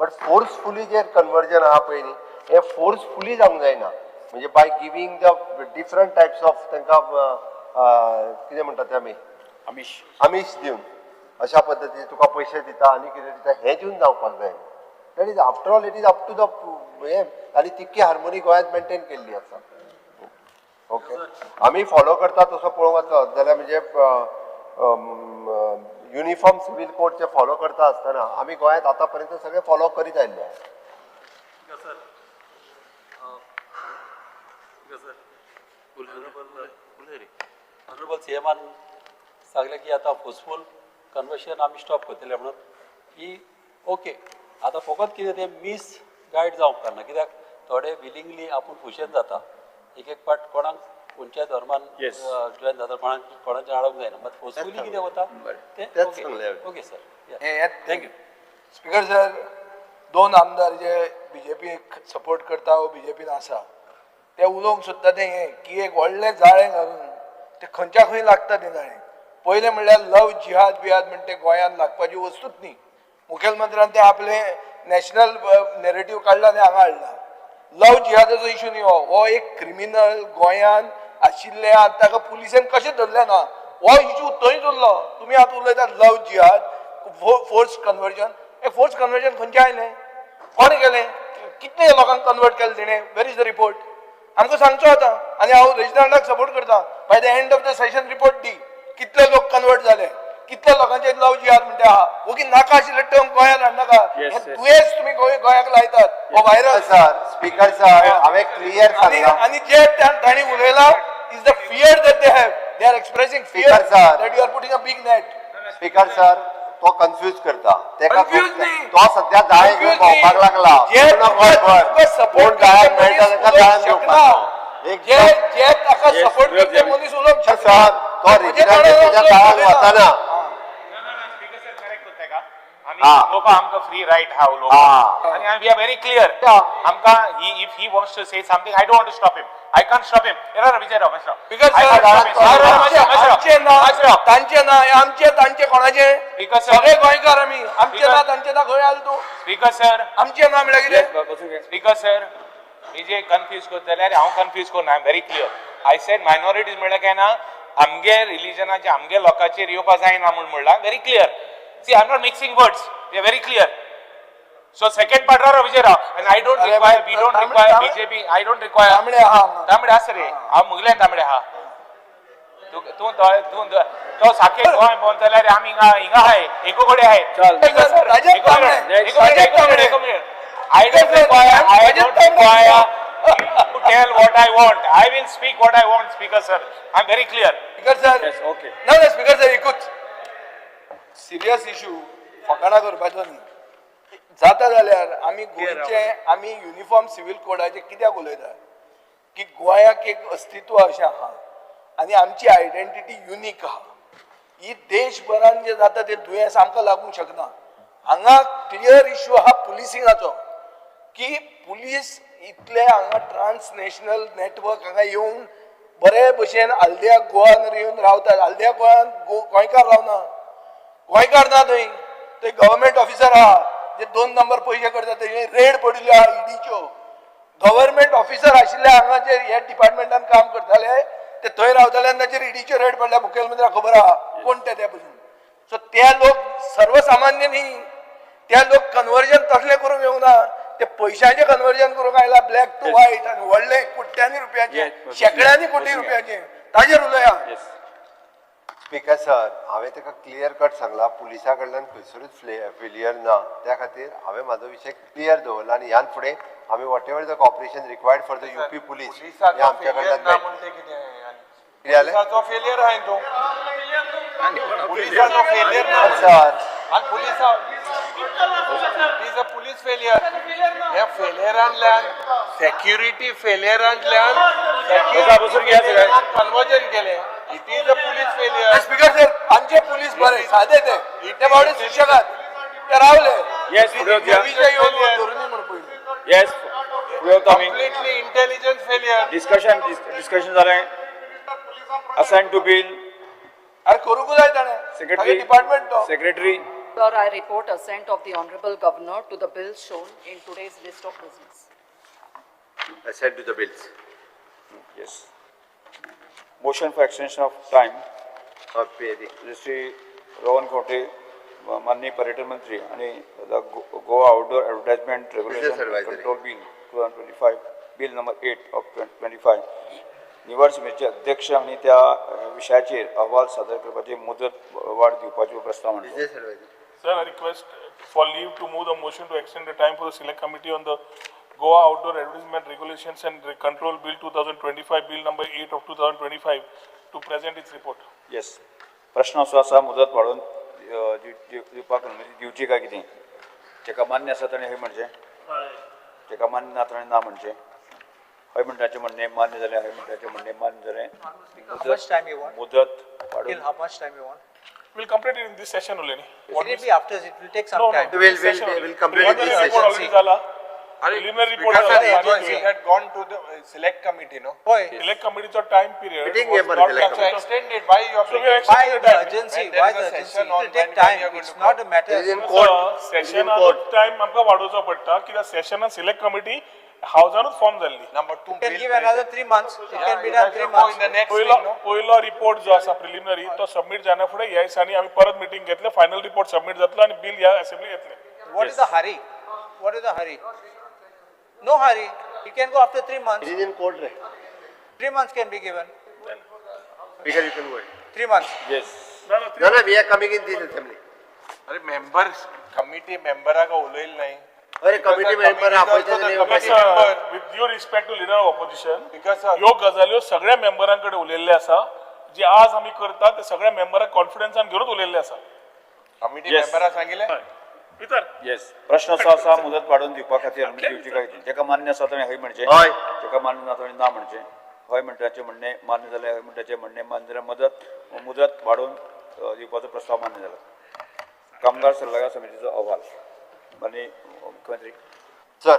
Speaker 11: but forcefully जे कन्वर्जन आहा पळय न्ही हें फोर्सफुली जावंक जायना म्हणजे by giving the different types of तांकां कितें म्हणटात ते आमी आमिश दिवन अशा पद्दतीन तुका पयशे दिता आनी कितें दिता हें दिवन जावपाक जायना that is after all it is up to the हें आनी तितकी हार्मोनी गोंयांत मेंटेन केल्ली आसा. ओके आमी फॉलो करता तसो पळोवंक वचत जाल्यार म्हणजे युनिफॉर्म सिव्हिल कोडचे फॉलो करता आसतना आमी गोंयांत आतां पर्यंत सगळे फॉलो करीत आयिल्ले आसा.
Speaker 9: ऑनरेबल सीएमान सांगलें की आतां फोर्सफूल कन्वर्शन आमी स्टॉप करतले म्हणून ही ओके आतां फकत कितें तें मिस गायड जावंक उपकारना कित्याक थोडे विलिंगली आपूण खुशेन जाता एक पाट कोणाक खंयच्याय धर्मान जॉयन जाता कोणाचें आडोवंक जायना मात फोर्सफुली कितें वता तें okay sir
Speaker 4: thank you speaker sir दोन आमदार जे बीजेपीक सपोर्ट करता वो बीजेपीन आसा ते उलोवंक सोदता तें हें की एक व्हडलें जाळें घालून तें खंयच्या खंय लागता तें जाळें पयलें म्हणल्यार लव जिहाद बिहाद म्हणटा तें गोंयांत लागपाची वस्तूच न्ही मुखेलमंत्र्यान तें आपलें नॅशनल नॅरेटीव काडला आनी हांगा हाडला लव जिहादाचो इशू न्ही हो एक क्रिमिनल गोंयांत आशिल्ले आतां ताका पुलिसेन कशें धरलें ना हो इशू थंयच उरलो तुमी आतां उलयतात लव जिहाद फोर्स कन्वर्जन हें फोर्स कन्वर्जन खंयचें आयलें कोणें केलें कितले लोकांक कन्वर्ट केलें तेणें वेर इज द रिपोर्ट आमकां सांगचो आतां आनी हांव रेजिनाल्डाक सपोर्ट करता by the end of the session report दी कितले लोक कन्वर्ट जाले कितल्या लोकांचे लव जिहाद म्हणटा आहा ओगी नाका आशिल्ले टर्म गोंयांत हाडनाका हें दुयेंस तुमी गोंयाक लायतात हो व्हायरस
Speaker 11: सर स्पीकर सर हांवें क्लियर सांगलां
Speaker 4: आनी जे तांणी उलयलां is the fear that they have they are expressing fear that you are putting a big net
Speaker 11: speaker sir तो कन्फ्यूज करता तेका
Speaker 4: Confuse न्ही.
Speaker 11: तो सध्या जाळे घेवन भोंवपाक लागला
Speaker 4: सपोर्ट
Speaker 11: जाळ्याक मेळटा ताका जाळ्यान घेवपाक
Speaker 4: जे जे ताका सपोर्ट करता मनीस उलोवंक
Speaker 11: सर
Speaker 4: शकना
Speaker 11: तो रिजिनाच्या जाळ्याक वचना
Speaker 7: लोकां आमकां फ्री रायट हा उलोवपाक आनी वी आर व्हेरी क्लियर आमकां if he wants to say something I don't want to stop him I can't stop him विचार
Speaker 4: तांचे ना आमचे तांचे कोणाचे सगळे गोंयकार आमी आमचे ना तांचे ना खंय आल तूं
Speaker 7: स्पीकर सर
Speaker 4: आमचे ना म्हळ्यार कितें
Speaker 7: स्पीकर सर मी जे कन्फ्यूज करता जाल्यार हांव कन्फ्यूज करना I am very clear I said minorities म्हळ्यार काय ना आमगे रिलिजनाचे आमगे लोकांचेर येवपाक जायना म्हूण म्हणलां very clear see I am not mixing words we are very clear So second part Vijayrao and I don't require we don't require BJP I don't require तांबडे आसा रे हांव मुगले तांबडे आहा तूं तो साखे गोंय बोल जाल्यार आमी हिंगा आहाय एको कडेन आहाय I don't require to tell what I want I will speak what I want speaker sir I am very clear
Speaker 4: speaker sir yes okay ना स्पीकर सर एकूच सिरियस इशू फकाणा करपाचो न्ही जाता जाल्यार आमी गोंयचे आमी युनिफॉर्म सिव्हिल कोडाचे कित्याक उलयतात की गोंयाक एक अस्तित्व अशें आहा आनी आमची आयडेंटिटी युनीक आहा ही देशभरान जे जाता ते दुयेंस आमकां लागूंक शकना हांगा क्लियर इशू आहा पुलिसिंगाचो की पुलीस इतले हांगा ट्रान्सनॅशनल नेटवर्क हांगा येवन बरे भशेन हल्द्या गोवान येवन रावतात हल्द्या गोंयान गोंयकार रावना गोंयकार ना थंय गव्हर्मेंट ऑफिसर आहा जे 2 नंबर पयशे करता तेजे रेड पडिल्ल्यो आहा ईडीच्यो गव्हर्मेंट ऑफिसर आशिल्ले हांगा जे हे डिपार्टमेंटान काम करताले ते थंय रावताले आनी ताचेर ईडीच्यो रेड पडल्या मुखेलमंत्र्याक खबर आहा कोण ते पसून सो ते लोक सर्वसामान्य न्ही ते लोक कन्वर्जन तसलें करूंक येवना ते पयशांचें कन्वर्जन करूंक आयला ब्लॅक टू व्हायट आनी व्हडले कोट्यांनी रुपयाचे शेकड्यांनी कोटी रुपयाचे ताजेर उलया
Speaker 11: स्पीकर सर हांवें ताका क्लियर कट सांगलां पुलिसा कडल्यान खंयसरूच फेलियर ना त्या खातीर हांवें म्हाजो विशय क्लियर दवरला आनी ह्यान फुडें आमी whatever the cooperation required for the UP police हें आमच्या कडल्यान कितें जालें
Speaker 10: फेलियर आहाय तो पुलिसाचो फेलियर ना
Speaker 11: सर
Speaker 10: आणि पुलिस पुलीस फेलियर ह्या फेलियरांतल्यान सेक्युरिटी फेलियरांतल्यान कन्वर्जन केलें it is a police failure
Speaker 4: speaker sir आमचे पोलीस बरे साधे ते बावडे सुशेगाद ते रावले नवीच्या येवन धरून म्हणून पयली
Speaker 12: yes
Speaker 10: completely intelligence failure
Speaker 12: discussion जालें असाइन टू बिल
Speaker 4: अरे करूंक जाय ताणें डिपार्टमेंट तो
Speaker 12: secretary
Speaker 13: Sir, I report assent of the Honorable Governor to the bills shown in today's list of business.
Speaker 11: Assent to the bills.
Speaker 12: yes motion for extension of time
Speaker 11: Okay.
Speaker 12: Shri Rohan खोटे माननीय पर्यटन मंत्री आणि Goa outdoor advertisement regulation
Speaker 11: advisory.
Speaker 12: Control bill 2025 bill number 8 of 2025 निवड समितीचे अध्यक्ष आणि त्या विषयाचेर अहवाल सादर करपाची मुदत वाड दिवपाचो प्रस्ताव मांडलो.
Speaker 11: Business advisor.
Speaker 5: Sir, I request for leave to move the motion to extend the time for the select committee on the Goa Outdoor Advertisement Regulations and Control Bill 2025, Bill number 8 of 2025, to present its report.
Speaker 12: Yes प्रश्न असो आसा मुदत वाडोवन दिवपाक दिवची काय कितें जेका मान्य आसा ताणें हय म्हणचें जेका मान्य ना ताणें ना म्हणचें हय म्हणटाचें म्हणणें मान्य जालें हय म्हणटाचें म्हणणें मान्य जालें
Speaker 3: How much time you want?
Speaker 12: मुदत
Speaker 3: Till
Speaker 12: वाडोवन
Speaker 3: how much time you want?
Speaker 5: We'll complete it in this session only.
Speaker 3: Will it be after? It will take some
Speaker 5: No,
Speaker 3: time.
Speaker 5: no.
Speaker 11: We'll complete this
Speaker 5: Preliminary report already
Speaker 11: session.
Speaker 5: झाला. Preliminary report
Speaker 10: because
Speaker 5: already
Speaker 10: it
Speaker 5: झाली.
Speaker 10: had gone to the select committee no
Speaker 3: Why?
Speaker 5: Select committeeचा time period
Speaker 11: Meeting
Speaker 5: was
Speaker 11: आहे बरं
Speaker 5: not
Speaker 11: select
Speaker 5: considered.
Speaker 10: so extended why you are
Speaker 5: So we
Speaker 10: bringing
Speaker 5: are
Speaker 3: Why
Speaker 5: extending
Speaker 3: the
Speaker 5: time.
Speaker 3: urgency?
Speaker 10: When there
Speaker 3: Why
Speaker 10: is
Speaker 3: the
Speaker 10: a
Speaker 3: urgency?
Speaker 10: session
Speaker 3: It
Speaker 10: on
Speaker 3: will take
Speaker 10: when
Speaker 3: time.
Speaker 10: we are going
Speaker 3: It's
Speaker 10: to
Speaker 3: not a
Speaker 10: call.
Speaker 3: matter.
Speaker 11: It is in
Speaker 5: So,
Speaker 11: court.
Speaker 5: session
Speaker 11: court.
Speaker 5: time आमकां वाडोवचो पडटा कित्याक सेशनान select committee हावजानूच form जाल्ली.
Speaker 10: number 2
Speaker 3: You can
Speaker 10: bill
Speaker 3: give another 3 months. It can be done 3
Speaker 10: go
Speaker 3: months.
Speaker 10: in the next week no
Speaker 5: पहिलो report जो आसा preliminary तो submit जाना फुडें ह्या दिसांनी आमी परत मिटींग घेतले फायनल रिपोर्ट सबमिट जातलो आनी बिल ह्या असेंब्ली येतलें.
Speaker 3: What is the hurry? What is the hurry? No hurry. You can go after 3
Speaker 11: It
Speaker 3: months.
Speaker 11: is in court. Right?
Speaker 3: 3 months can be given.
Speaker 11: Speaker, you can go.
Speaker 3: 3 months.
Speaker 12: Yes
Speaker 11: No, we are coming in this assembly.
Speaker 10: अरे members committee मेंबराक उलयले नाही
Speaker 11: अरे committee member आपयचे नाही.
Speaker 10: committee member
Speaker 5: with due respect to leader of opposition
Speaker 10: because
Speaker 5: ह्यो गजाल्यो सगळ्या मेंबरांकडे उलयल्ले आसा जे आज आमी करता ते सगळ्या मेंबरांक कॉन्फिडन्सान घेऊनच उलयल्ले आसा.
Speaker 10: Committee
Speaker 12: Yes.
Speaker 10: मेंबराक सांगितले
Speaker 5: भितर
Speaker 12: येस प्रश्न असो आसा मुदत वाडोवन दिवपा खातीर आमी दिवची काय कितें जेका मान्य आसा ताणें हय म्हणचें
Speaker 11: हय.
Speaker 12: जेका मान्य ना ताणें ना म्हणचें हय म्हणटाचें म्हणणें मान्य जालें हय म्हणटाचें म्हणणें मान्य जाल्यार मुदत वाडोवन दिवपाचो प्रस्ताव मान्य जाला. कामगार सल्लागार समितीचो अहवाल माननीय मुख्यमंत्री.
Speaker 11: Sir,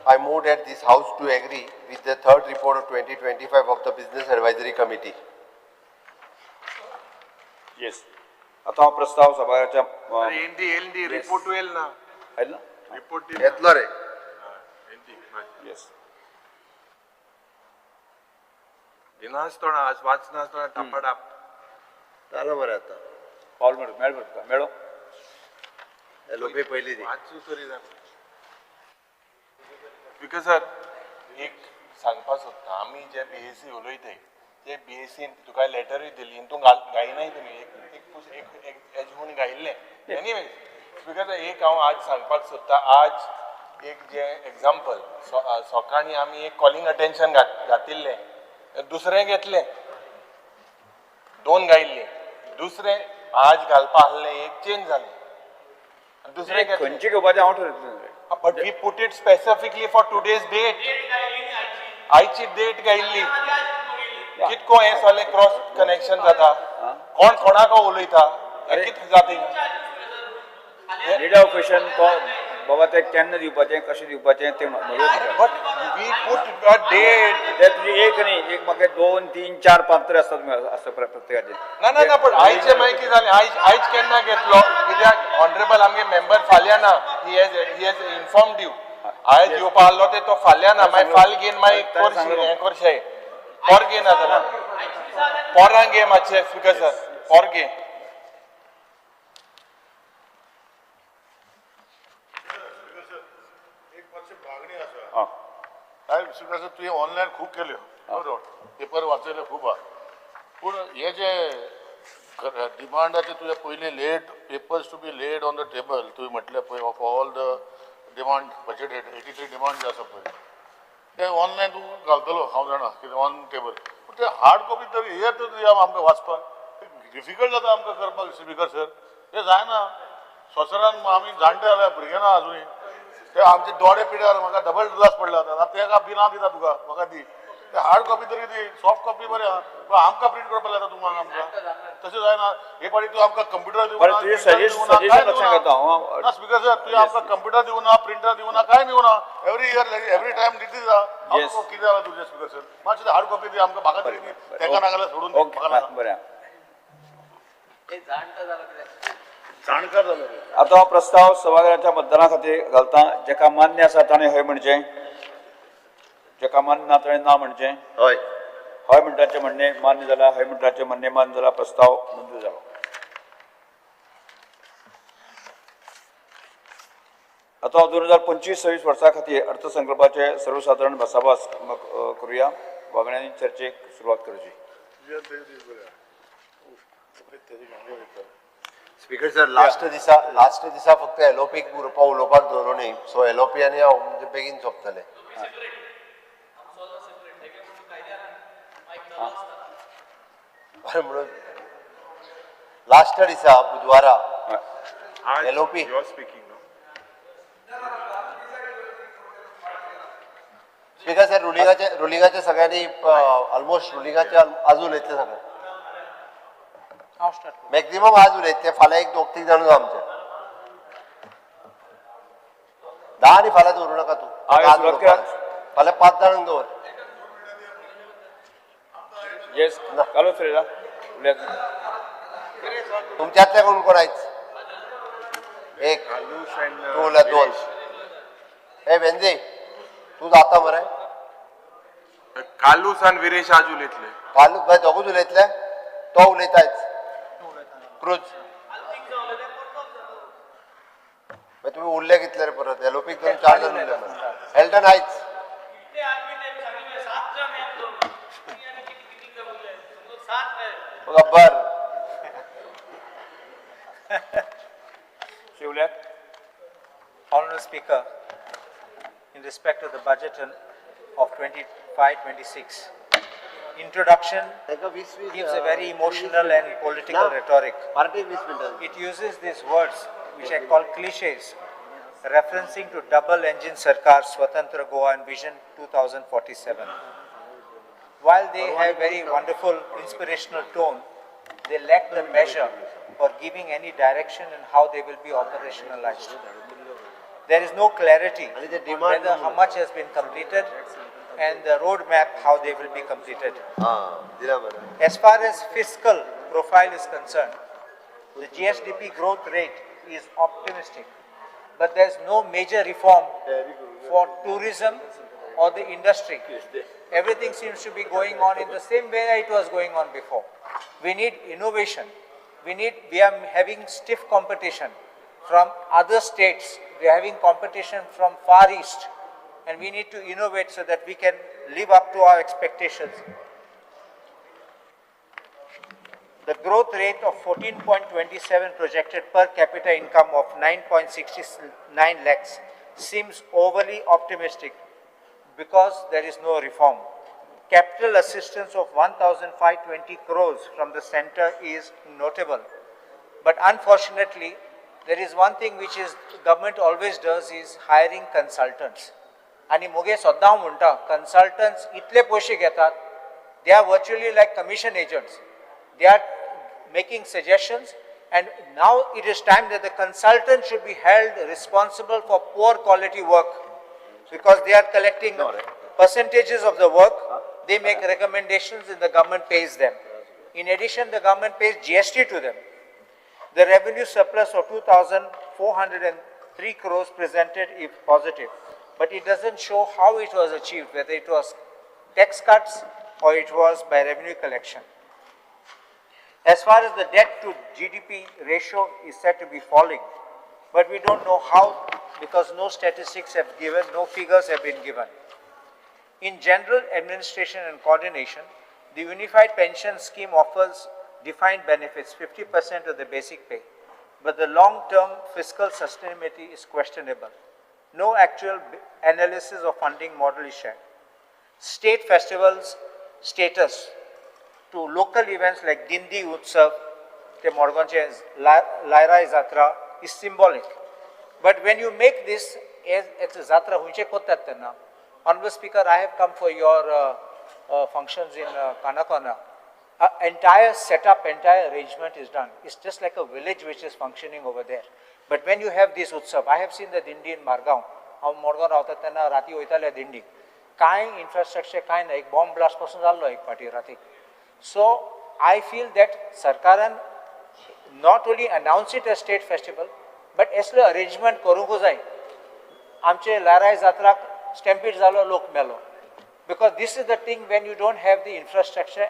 Speaker 11: I move that this House to agree with the third report of 2025 of the Business Advisory Committee.
Speaker 12: Yes आता हा प्रस्ताव सभागाच्या
Speaker 10: अरे एनडी रिपोर्ट येईल ना
Speaker 12: आयला ना
Speaker 10: रिपोर्ट
Speaker 11: येतलो रे.
Speaker 12: येस
Speaker 10: दिनासतना आज वाचनासतना टापाटाप
Speaker 11: जालो मरे आता.
Speaker 12: पावल मेळ मेळो
Speaker 11: लोपे पयली दी.
Speaker 10: वाचू तरी जाय बिकॉज सर एक सांगपाक सोदता आमी जे बीएससी उलयताय ते बीएससीन तुका लेटरूय दिली तूं गायनाय तुमी एक हेज म्हूण गायिल्लें एनीवे बिकॉज एक हांव आज सांगपाक सोदता आज एक जे एग्जाम्पल सकाळीं आमी एक कॉलिंग अटेन्शन घातिल्लें दुसरें घेतलें 2 गायिल्लीं दुसरें आज घालपा आहलें एक चेंज जालें दुसरें घेतलें
Speaker 12: खंयचे घेवपाचें हांव ठरयतलें.
Speaker 10: but we put it specifically for today's date आयची डेट गायिल्ली कितको हे सगळे क्रॉस कनेक्शन जाता कोण कोणाक उलयता हे कित जाता
Speaker 12: लीडर ऑफ क्वेश्चन तो बाबा ते केन्ना दिवपाचें कशें दिवपाचें तें
Speaker 10: but we put a date
Speaker 12: ते तुजी एक न्ही एक म्हाका 2, 3, 4, 5 तरी आसता प्रत्येकाचें.
Speaker 10: ना पण आयचे मागीर कितें जालें आयज केन्ना घेतलो कित्याक ऑनरेबल आमगे मेंबर फाल्यां ना ही हेज इन्फॉर्म्ड यू आयज येवपा आहलो ते तो फाल्यां ना मागीर फाल घेवन मागीर करशी हें करशे पोर घे ना जाल्यार पोरां घे मातशें स्पिकर सर पोर घे
Speaker 2: तुवें ऑनलायन खूब केल्यो बरोबर पेपर वाचयले खूब आहा पूण हे जे डिमांडाचे तुवें पयलीं let papers to be laid on the table तुवें म्हटलें पळय of all the demand budgeted 83 demand जे आसा पळय ते ऑनलायन तूं घालतलो हांव जाणा कितें ऑन टेबल पूण ते हार्ड कॉपी तरी हे तर दिया आमकां वाचपाक डिफिकल्ट जाता आमकां करपाक स्पिकर सर हे जायना सोसरान आमी जाणटे जाल्यार भुरगे ना आजुनी
Speaker 8: ते आमचे दोडे पिड्यार म्हाका डबल ग्लास पडला आता तेका बिना दिता तुका म्हाका दी ते हार्ड कॉपी तरी दी सॉफ्ट कॉपी बरें आहा पण आमकां प्रिंट करपाक लायता तुमकां आमकां तशें जायना हे पाटी तूं आमकां कंप्युटर
Speaker 12: बरं तुझे सजेशन लक्षात घेता हांव
Speaker 8: ना स्पीकर सर तुवें आमकां कंप्युटर दिवना प्रिंटर दिवना काय दिवना एवरी इयर एवरी टायम दिता
Speaker 12: Yes.
Speaker 8: कितें जालां तुजें स्पीकर सर मातशें हार्ड कॉपी दी आमकां म्हाका तरी दी तेका नाका सोडून दी म्हाका नाका
Speaker 12: बरें
Speaker 8: जाणकार जालो
Speaker 12: आता हो प्रस्ताव सभागृहाच्या मतदाना खातीर घालता जेका मान्य आसा ताणें हय म्हणचें जेका मान्य ना ताणें ना म्हणचें
Speaker 11: हय
Speaker 12: हय म्हणटाचें म्हणणे मान्य जाला हय म्हणटाचें म्हणणे मान्य जाला प्रस्ताव मंजूर जालो आता 2025-26 वर्सा खातीर अर्थसंकल्पाचे सर्वसाधारण भासाभास करूया वागण्यांनी चर्चेक सुरवात करची
Speaker 11: स्पीकर सर लास्ट दिसा फक्त एलओपीक ग्रुपा उलोवपाक दवरूनी सो एलओपी आनी हांव म्हणजे बेगीन सोंपतले म्हणून लास्ट दिसा बुधवारा एलओपी स्पीकर सर रुलिंगाचे सगळ्यांनी ऑलमोस्ट रुलिंगाचे आज उलयतले सगळे मॅक्झिमम आज उलयतले फाल्यां एक दोग तीग जाण आमचे 10 आनी फाल्यां दवरूं नाका तूं फाल्यां 5 जाणांक दवर
Speaker 12: येस कालो फ्रेरा
Speaker 11: तुमच्यातले कोण आयज एक तूं उरल्या 2 ए वेंजे तूं जाता मरे
Speaker 10: कालूस आनी विरेश आज उलयतले
Speaker 11: कालू दोगूच उलयतले तो उलयता आयज क्रूज तुम्ही उरले कितले रे परत एलओपीक दोन 4 जाण उरले हेल्टन आयज Gabbar
Speaker 12: शिवल्याक
Speaker 3: Honorable Speaker, in respect of the budget of 25-26, introduction gives a very emotional and political rhetoric. It uses these words, which I call cliches, referencing to double-engine Sarkar, Swatantra Goa and Vision 2047. While they have very wonderful, inspirational tone, they lack the measure for giving any direction in how they will be operationalized. There is no clarity whether how much has been completed and the roadmap how they will be completed. As far as fiscal profile is concerned, the GSDP growth rate is optimistic, but there is no major reform for tourism or the industry. Everything seems to be going on in the same way it was going on before. We need innovation. We are having stiff competition from other states. We are having competition from Far East, and we need to innovate so that we can live up to our expectations. The growth rate of 14.27 projected per capita income of 9.69 lakhs seems overly optimistic because there is no reform. Capital assistance of 1,520 crores from the center is notable, but unfortunately, there is one thing which is government always does is hiring consultants. आणि मुगे सद्दां म्हणटा consultants इतले पयशे घेतात, they are virtually like commission agents. They are making suggestions, and now it is time that the consultant should be held responsible for poor quality work, because they are collecting percentages of the work. They make recommendations and the government pays them. In addition, the government pays GST to them. The revenue surplus of 2,403 crores presented is positive, but it doesn't show how it was achieved, whether it was tax cuts or it was by revenue collection. As far as the debt to GDP ratio is said to be falling, but we don't know how, because no statistics have given, no figures have been given. In general administration and coordination, the Unified Pension Scheme offers defined benefits, 50% of the basic pay, but the long-term fiscal sustainability is questionable. No actual analysis of funding model is shared. State festivals status to local events like Dindi Utsav, the Morgonche Laira Zatra is symbolic. But when you make this जात्रा हुंयचे कोत्तात तेन्ना Honorable Speaker, I have come for your functions in Kanakana. Entire setup, entire arrangement is done. It's just like a village which is functioning over there. But when you have this utsav, I have seen the Dindi in Margaon. हांव मडगांव रावता तेन्ना राती वयताले दिंडीक. कांय infrastructure कांय ना, एक bomb blast पासून जाल्लो एक पाटी रातीक. So I feel that सरकारान not only announce it as state festival, but असले arrangement करूंक जाय. आमचे लाराय जात्राक stampede जालो लोक मेलो. Because this is the thing when you don't have the infrastructure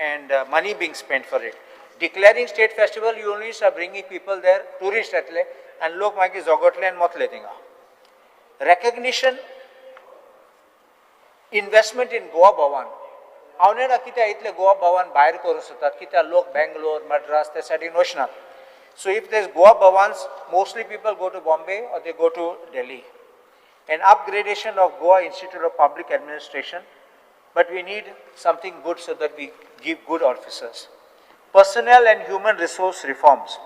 Speaker 3: and money being spent for it. Declaring state festival, you only start bringing people there, tourists atle, and lok magi zogotle and motle tinga. Recognition, investment in Goa Bhavan. Avnena kitya itle Goa Bhavan bayar koru sotat, kitya lok Bangalore, Madras, te sadi noshna. So if there's Goa Bhavans, mostly people go to Bombay or they go to Delhi. An upgradation of Goa Institute of Public Administration, but we need something good so that we give good officers. Personnel and human resource reforms.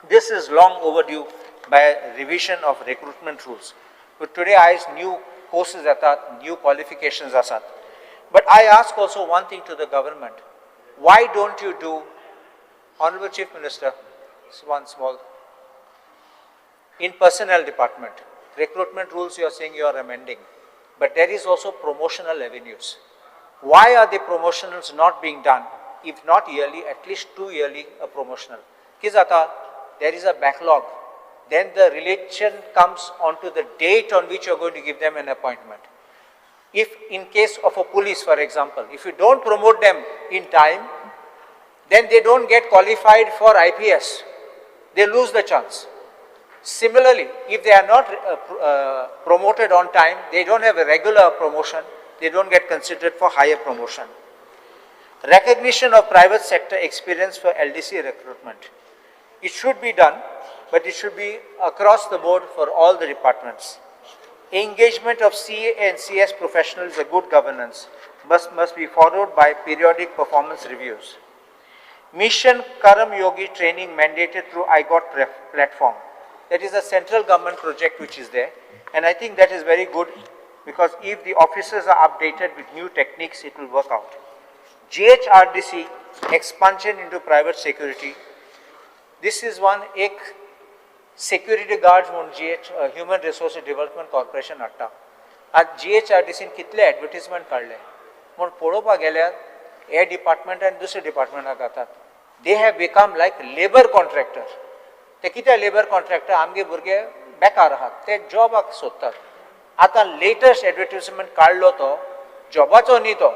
Speaker 3: This is long overdue by a revision of recruitment rules. But today I new courses atat, new qualifications asat. But I ask also one thing to the government. Why don't you do, Honorable Chief Minister, one small, in personnel department, recruitment rules you are saying you are amending, but there is also promotional avenues. Why are the promotionals not being done? If not yearly, at least 2 yearly a promotional. Kizata, there is a backlog. Then the relation comes onto the date on which you are going to give them an appointment. If in case of a police, for example, if you don't promote them in time, then they don't get qualified for IPS. They lose the chance. Similarly, if they are not promoted on time, they don't have a regular promotion, they don't get considered for higher promotion. Recognition of private sector experience for LDC recruitment. It should be done, but it should be across the board for all the departments. Engagement of CA and CS professionals, a good governance, must be followed by periodic performance reviews. Mission Karam Yogi training mandated through IGOT platform. That is a central government project which is there, and I think that is very good because if the officers are updated with new techniques, it will work out. GHRDC expansion into private security. This is one ek security guards mon Human Resources Development Corporation atta. At GHRDC कितले advertisement काढले. mon पळोवपा गेल्यार a department and दुसरे department जातात. They have become like labor contractor. ते कित्या labour contractor आमगे भुरगे बेकार आहात ते जॉबाक सोदतात. आतां लेटस्ट एडवर्टिजमेंट काडलो तो जॉबाचो न्ही तो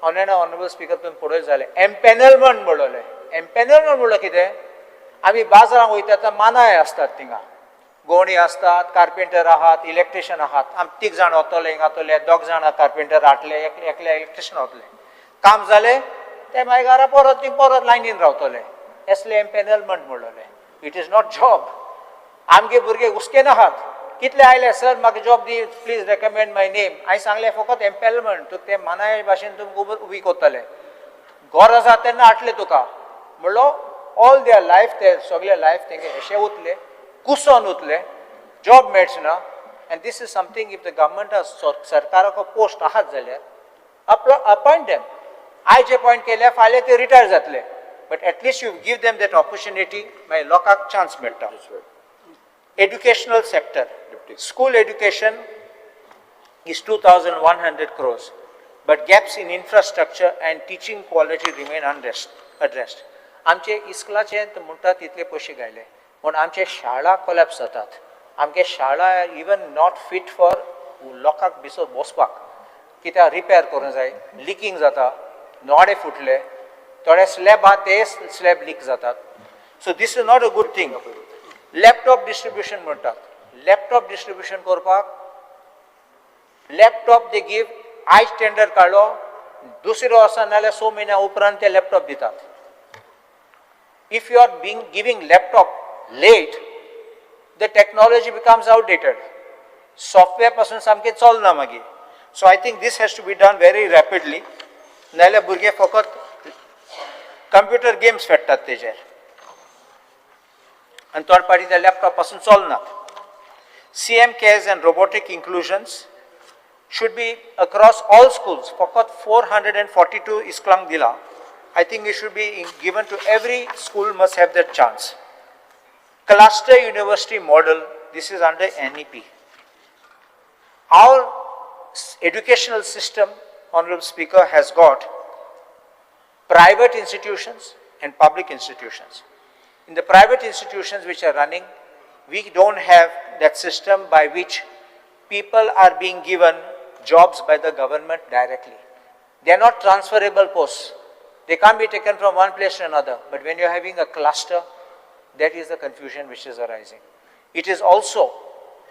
Speaker 3: हांवें ऑनरेबल स्पीकर तुमी पळय जालें एम्पॅनलमेंट म्हणलें. एम्पॅनलमेंट म्हणल्यार कितें आमी बाजारांत वयता आतां मानाय आसतात थिंगा गोवणी आसतात कार्पेंटर आहात इलेक्ट्रिशियन आहात आमी 3 जाण वतले हिंगातले 2 जाण कार्पेंटर हाडले एकले इलेक्ट्रिशियन वतले काम जालें ते मागीर घरा परत लायनीन रावतले असले एम्पॅनलमेंट म्हणलें. It is not job. आमगे भुरगे हुस्केन आहात कितले आयले सर म्हाका job the please recommend my name हांवें सांगलें फकत एम्पॅनलमेंट तुका ते मानाय भाशेन तुमकां उबी कोत्तले गरज आसा तेन्ना हाडले तुका म्हणलो ऑल देयर लायफ ते सगळे लायफ तेंगे अशें उरले कुसोन उरले जॉब मेळच ना and this is something if the government सरकाराको पोस्ट आहात जाल्यार अपॉयंट देम आयज अपॉयंट केल्या फाल्यां ते रिटायर जातले. But at least you give them that opportunity by lokak chance metta. Educational sector. School education is 2,100 crores. But gaps in infrastructure and teaching quality remain unaddressed. आमचे इस्कलाचे म्हणटा तितले पयशे गायले पण आमचे शाळा कोलॅप्स जातात. आमगे शाळा इवन नॉट फिट फॉर लोकांक भितर बसपाक कित्याक रिपेर करूंक जाय लिकींग जाता नोडे फुटले थोडे स्लॅब आहात ते स्लॅब लीक जातात. So this is not a good thing. Laptop distribution म्हणटात लॅपटॉप डिस्ट्रिब्युशन करपाक लॅपटॉप ते गीव आयज टेंडर काडलो दुसरो आसा नाल्यार 6 म्हयन्या उपरांत ते लॅपटॉप दितात. If you are giving laptop let the technology becomes outdated software पासून सामकें चलना मागीर. So I think this has to be done very rapidly नाल्यार भुरगे फकत कंप्युटर गेम्स खेळटात तेजेर आनी थोडे पाटी ते लॅपटॉप पासून चलनात. CM cares and robotic inclusions should be across all schools. Fakat 442 isklang dila. I think it should be given to every school must have that chance. Cluster university model, this is under NEP. Our educational system, Honorable Speaker, has got private institutions and public institutions. In the private institutions which are running, we don't have that system by which people are being given jobs by the government directly. They are not transferable posts. They can't be taken from one place to another. But when you're having a cluster, that is the confusion which is arising. It is also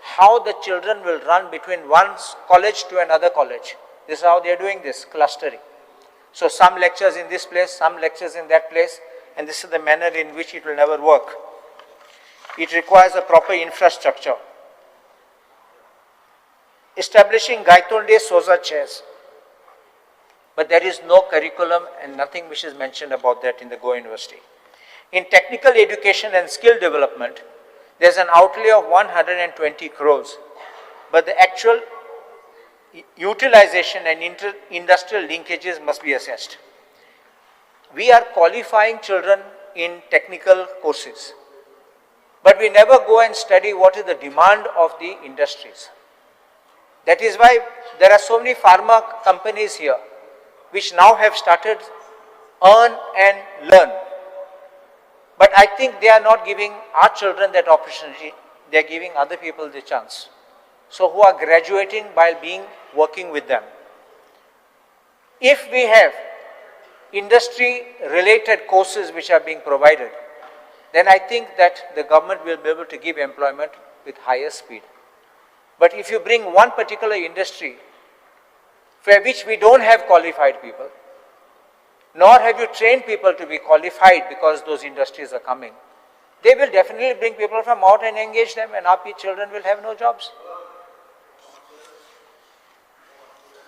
Speaker 3: how the children will run between one college to another college. This is how they are doing this, clustering. So some lectures in this place, some lectures in that place, and this is the manner in which it will never work. It requires a proper infrastructure. Establishing Gaitonde Soza chairs. But there is no curriculum and nothing which is mentioned about that in the Goa University. In technical education and skill development, there is an outlay of 120 crores, but the actual utilization and industrial linkages must be assessed. We are qualifying children in technical courses, but we never go and study what is the demand of the industries. That is why there are so many pharma companies here which now have started earn and learn. But I think they are not giving our children that opportunity, they are giving other people the chance. So who are graduating while working with them. If we have industry-related courses which are being provided, then I think that the government will be able to give employment with higher speed. But if you bring one particular industry for which we don't have qualified people, nor have you trained people to be qualified because those industries are coming, they will definitely bring people from out and engage them, and our children will have no jobs.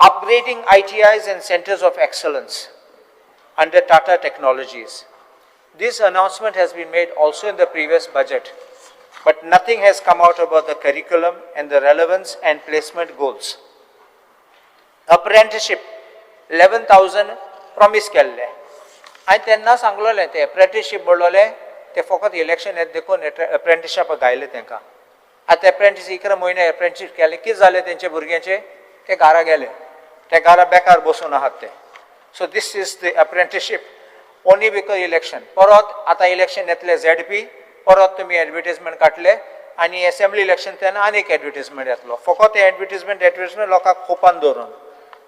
Speaker 3: Upgrading ITIs and centers of excellence under Tata Technologies. This announcement has been made also in the previous budget, but nothing has come out about the curriculum and the relevance and placement goals. Apprenticeship, 11,000 promise केल्ले. हांवें तेन्ना सांगलोलें ते apprenticeship बोललोलें ते फकत election येत देखून apprenticeship गायले तांकां. आतां apprentice 11 म्हयने apprenticeship केले, कितें जालें तेंचे भुरग्यांचे? ते घरा गेले. ते घरा बेकार बसून आहात ते. So this is the apprenticeship only because election. परत आतां election येतले ZP, परत तुमी advertisement काडले आनी assembly election तेन्ना आनीक advertisement येतलो. फकत advertisement लोकांक खोपान दवरून.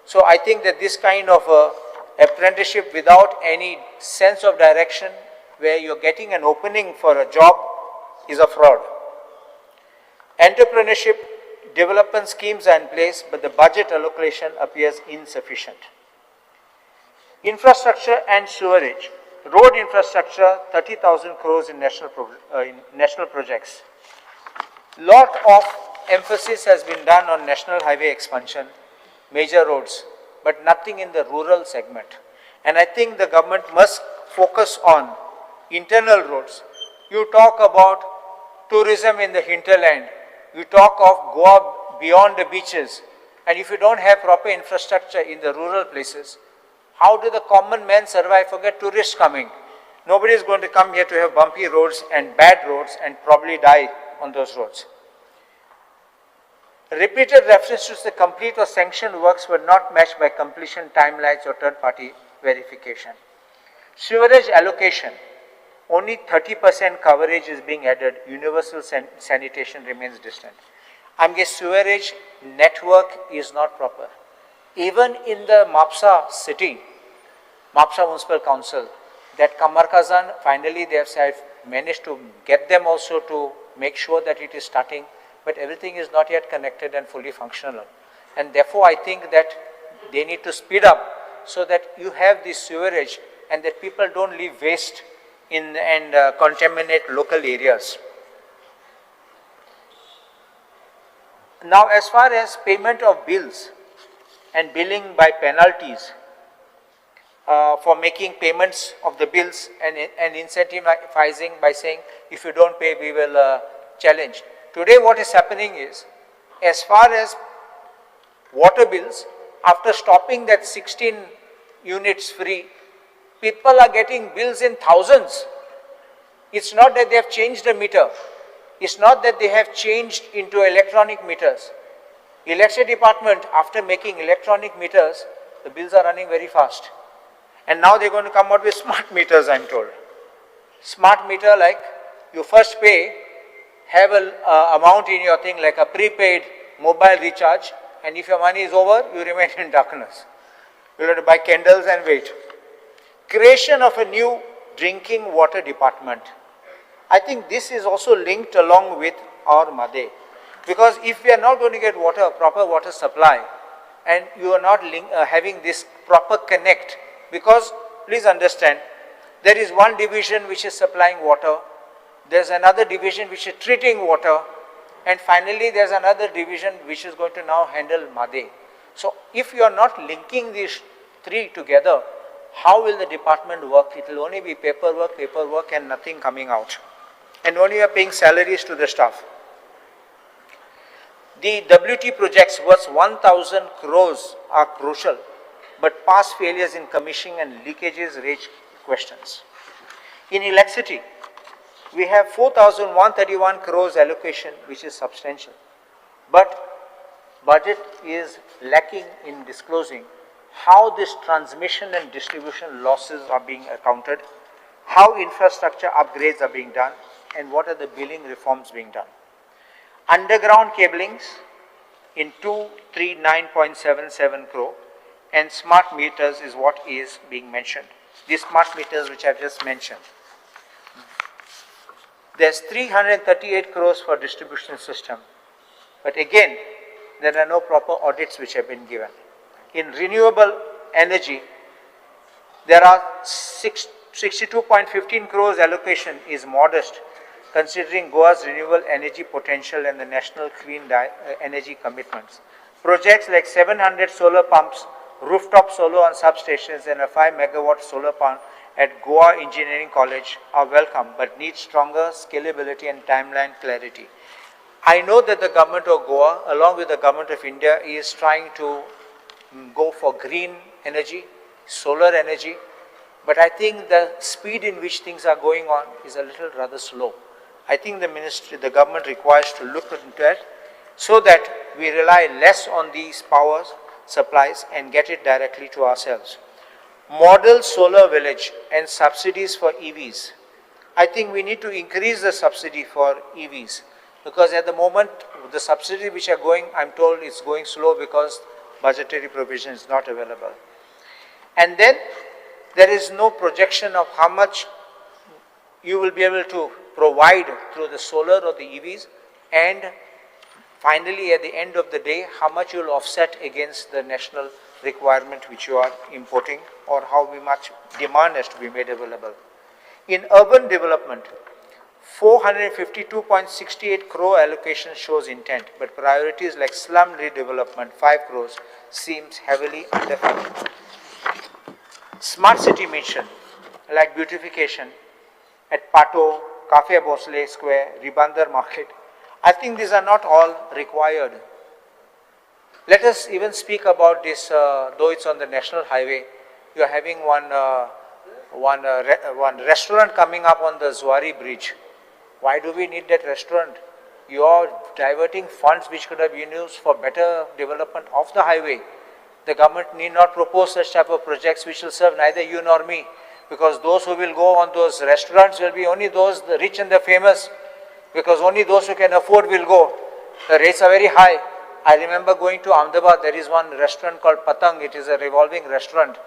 Speaker 3: So I think that this kind of apprenticeship without any sense of direction, where you're getting an opening for a job, is a fraud. Entrepreneurship development schemes are in place, but the budget allocation appears insufficient. Infrastructure and sewerage. Road infrastructure, 30,000 crores in national projects. Lot of emphasis has been done on national highway expansion, major roads, but nothing in the rural segment. And I think the government must focus on internal roads. You talk about tourism in the hinterland, you talk of Goa beyond the beaches, and if you don't have proper infrastructure in the rural places, how do the common man survive? Forget tourists coming. Nobody is going to come here to have bumpy roads and bad roads and probably die on those roads. Repeated references to the complete or sanctioned works were not matched by completion timelines or third-party verification. Sewerage allocation, only 30% coverage is being added. Universal sanitation remains distant. I'm guessing sewerage network is not proper. Even in the Mapsa city, Mapsa Municipal Council, that Kamarkazan, finally they have managed to get them also to make sure that it is starting, but everything is not yet connected and fully functional. And therefore, I think that they need to speed up so that you have this sewerage and that people don't leave waste in and contaminate local areas. Now, as far as payment of bills and billing by penalties for making payments of the bills and incentivizing by saying, if you don't pay, we will challenge. Today what is happening is, as far as water bills, after stopping that 16 units free, people are getting bills in thousands. It's not that they have changed the meter. It's not that they have changed into electronic meters. Electricity department, after making electronic meters, the bills are running very fast. And now they're going to come out with smart meters, I'm told. Smart meter, like you first pay, have an amount in your thing like a prepaid mobile recharge, and if your money is over, you remain in darkness. You'll have to buy candles and wait. Creation of a new drinking water department. I think this is also linked along with our MADE. Because if we are not going to get water, proper water supply, and you are not having this proper connect, because please understand, there is one division which is supplying water, there's another division which is treating water, and finally there's another division which is going to now handle MADE. So if you are not linking these three together, how will the department work? It will only be paperwork and nothing coming out. And only you are paying salaries to the staff. The WT projects worth 1,000 crores are crucial, but past failures in commissioning and leakages raise questions. In electricity, we have 4,131 crores allocation, which is substantial, but budget is lacking in disclosing how this transmission and distribution losses are being accounted, how infrastructure upgrades are being done, and what are the billing reforms being done. Underground cablings in 239.77 crore and smart meters is what is being mentioned. These smart meters which I have just mentioned. There's 338 crores for distribution system, but again, there are no proper audits which have been given. In renewable energy, there are 62.15 crores allocation is modest, considering Goa's renewable energy potential and the national clean energy commitments. Projects like 700 solar pumps, rooftop solar on substations, and a 5 megawatt solar pump at Goa Engineering College are welcome, but need stronger scalability and timeline clarity. I know that the government of Goa, along with the government of India, is trying to go for green energy, solar energy, but I think the speed in which things are going on is a little rather slow. I think the ministry, the government requires to look into that so that we rely less on these power supplies and get it directly to ourselves. Model solar village and subsidies for EVs. I think we need to increase the subsidy for EVs because at the moment the subsidy which are going, I'm told it's going slow because budgetary provision is not available. And then there is no projection of how much you will be able to provide through the solar or the EVs, and finally at the end of the day how much you will offset against the national requirement which you are importing, or how much demand has to be made available. In urban development, 452.68 crore allocation shows intent, but priorities like slum redevelopment, 5 crores, seems heavily underfunded. Smart city mission, like beautification at Pato, Cafe Bosle Square, Ribandar Market, I think these are not all required. Let us even speak about this, though it's on the national highway, you are having one restaurant coming up on the Zuari Bridge. Why do we need that restaurant? You are diverting funds which could have been used for better development of the highway. The government need not propose such type of projects which will serve neither you nor me, because those who will go on those restaurants will be only those the rich and the famous, because only those who can afford will go. The rates are very high. I remember going to Ahmedabad, there is one restaurant called Patang, it is a revolving restaurant.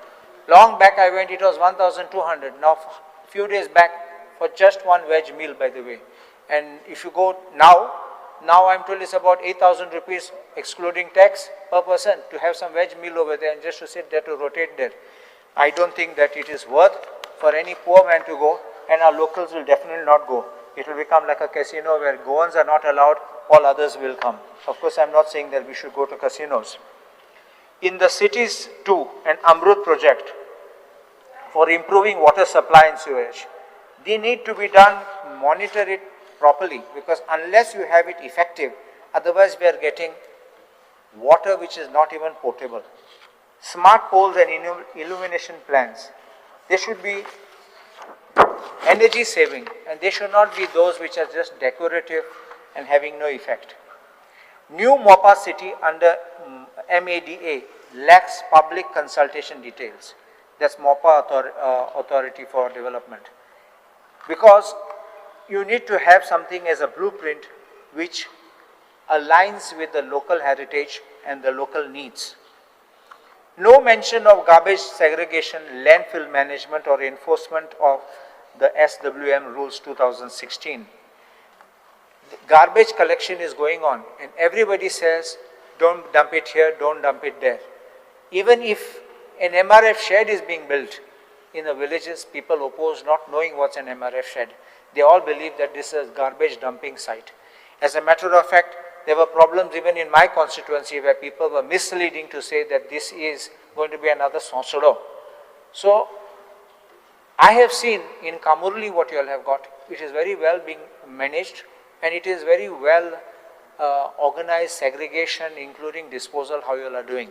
Speaker 3: Long back I went, it was 1,200. Now, a few days back, for just one veg meal, by the way. And if you go now I'm told it's about 8,000 rupees excluding tax per person to have some veg meal over there and just to sit there to rotate there. I don't think that it is worth for any poor man to go, and our locals will definitely not go. It will become like a casino where Goans are not allowed, all others will come. Of course, I'm not saying that we should go to casinos. In the cities too, an Amrut project for improving water supply and sewage. They need to be done, monitor it properly, because unless you have it effective, otherwise we are getting water which is not even potable. Smart poles and illumination plans, they should be energy saving, and they should not be those which are just decorative and having no effect. New MOPA city under MADA lacks public consultation details. That's MOPA Authority for Development. Because you need to have something as a blueprint which aligns with the local heritage and the local needs. No mention of garbage segregation, landfill management or enforcement of the SWM rules 2016. Garbage collection is going on and everybody says don't dump it here, don't dump it there. Even if an MRF shed is being built in the villages, people oppose not knowing what's an MRF shed. They all believe that this is garbage dumping site. As a matter of fact, there were problems even in my constituency where people were misleading to say that this is going to be another Sonsodo. So, I have seen in Kamurli what you all have got. It is very well being managed and it is very well organized segregation, including disposal, how you all are doing.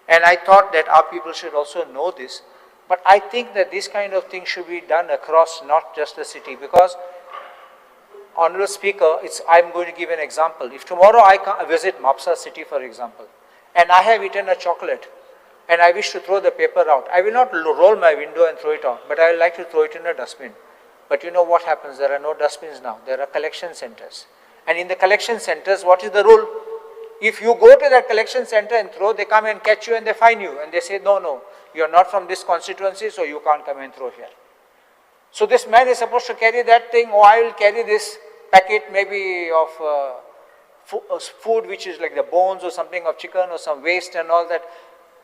Speaker 3: And I thought that our people should also know this. But I think that this kind of thing should be done across not just the city, because Honorable Speaker, I'm going to give an example. If tomorrow I visit Mapsa city, for example, and I have eaten a chocolate and I wish to throw the paper out, I will not roll my window and throw it out, but I will like to throw it in a dustbin. But you know what happens? There are no dustbins now. There are collection centers. And in the collection centers, what is the rule? If you go to that collection center and throw, they come and catch you and they fine you. And they say, no, you are not from this constituency, so you can't come and throw here. So this man is supposed to carry that thing, or I will carry this packet maybe of food which is like the bones or something of chicken or some waste and all that.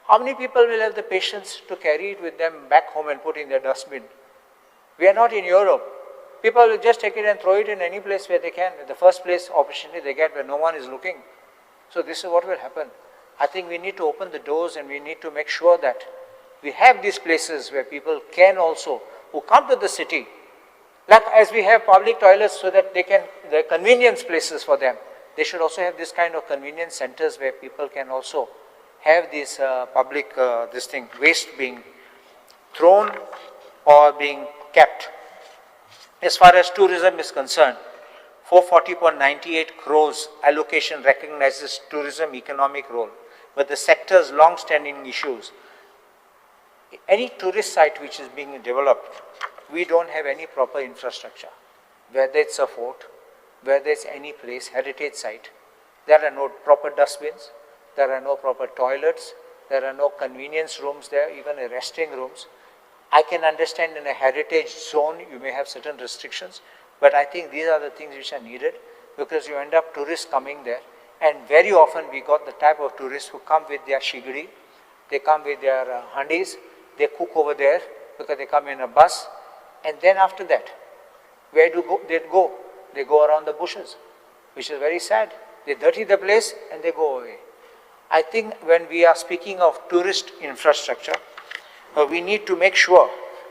Speaker 3: How many people will have the patience to carry it with them back home and put in their dustbin? We are not in Europe. People will just take it and throw it in any place where they can, the first place opportunity they get where no one is looking. So this is what will happen. I think we need to open the doors and we need to make sure that we have these places where people can also, who come to the city, like as we have public toilets so that they're convenience places for them. They should also have this kind of convenience centers where people can also have this public, waste being thrown or being kept. As far as tourism is concerned, 440.98 crores allocation recognizes tourism economic role, but the sector's long-standing issues. Any tourist site which is being developed, we don't have any proper infrastructure. Whether it's a fort, whether it's any place, heritage site, there are no proper dustbins, there are no proper toilets, there are no convenience rooms there, even resting rooms. I can understand in a heritage zone you may have certain restrictions, but I think these are the things which are needed, because you end up tourists coming there, and very often we got the type of tourists who come with their shigri, they come with their handis, they cook over there because they come in a bus, and then after that, where do they go? They go around the bushes, which is very sad. They dirty the place and they go away. I think when we are speaking of tourist infrastructure, we need to make sure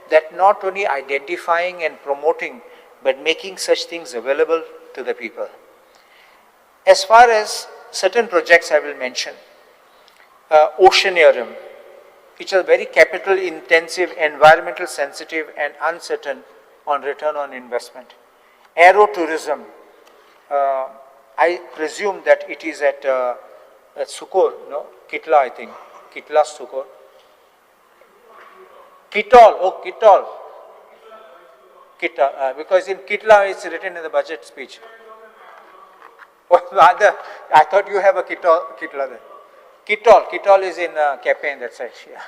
Speaker 3: that not only identifying and promoting, but making such things available to the people. As far as certain projects I will mention, Oceanarium, which are very capital intensive, environmental sensitive and uncertain on return on investment. Aerotourism, I presume that it is at Sukkur, no? Kitla, I think. Kitla, Sukkur. Kitol, Kitla, because in Kitla it's written in the budget speech. I thought you have a Kitla there. Kitol is in Campaign, that side. Yeah.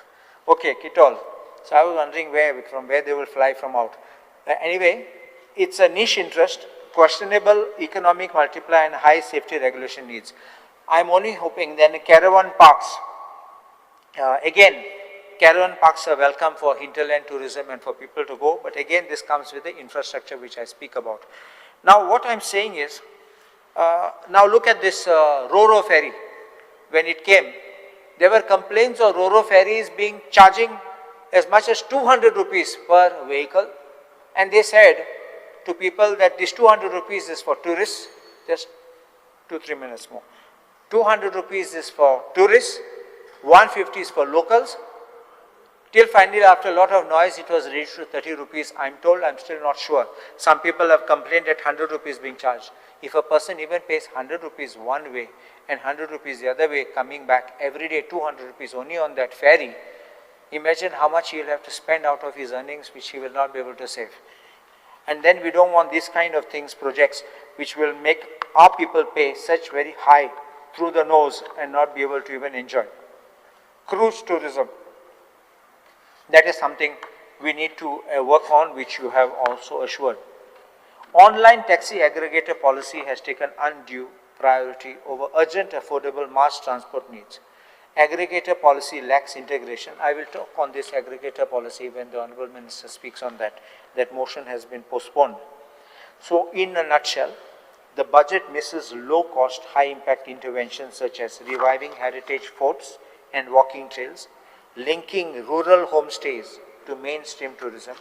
Speaker 3: Okay, Kitol. So I was wondering from where they will fly from out. Anyway, it's a niche interest, questionable economic multiplier and high safety regulation needs. I'm only hoping then caravan parks, again, caravan parks are welcome for hinterland tourism and for people to go, but again this comes with the infrastructure which I speak about. Now what I'm saying is, now look at this Ro-Ro ferry. When it came, there were complaints of Ro-Ro ferries charging as much as 200 rupees per vehicle, and they said to people that this 200 rupees is for tourists, just 2-3 minutes more. 200 rupees is for tourists, 150 is for locals. Till finally, after a lot of noise, it was reduced to 30 rupees. I'm told, I'm still not sure. Some people have complained that 100 rupees being charged. If a person even pays 100 rupees one way and 100 rupees the other way, coming back every day 200 rupees only on that ferry, imagine how much he'll have to spend out of his earnings, which he will not be able to save. And then we don't want these kind of things, projects, which will make our people pay such very high through the nose and not be able to even enjoy. Cruise tourism. That is something we need to work on, which you have also assured. Online taxi aggregator policy has taken undue priority over urgent, affordable mass transport needs. Aggregator policy lacks integration. I will talk on this aggregator policy when the Honorable Minister speaks on that. That motion has been postponed. So, in a nutshell, the budget misses low-cost, high-impact interventions such as reviving heritage forts and walking trails, linking rural homestays to mainstream tourism,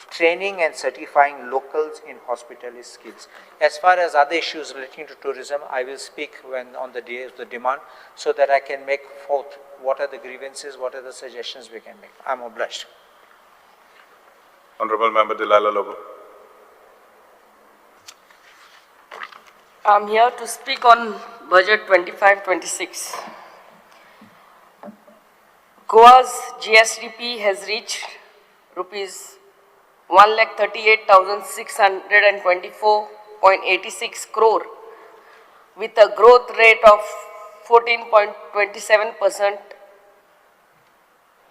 Speaker 3: training and certifying locals in hospitality skills. As far as other issues relating to tourism, I will speak when on the day of the demand, so that I can make forth what are the grievances, what are the suggestions we can make. I'm obliged.
Speaker 10: Honorable Member Delilah Lobo.
Speaker 14: I'm here to speak on Budget 25-26. Goa's GSDP has reached rupees 1,38,624.86 crore with a growth rate of 14.27%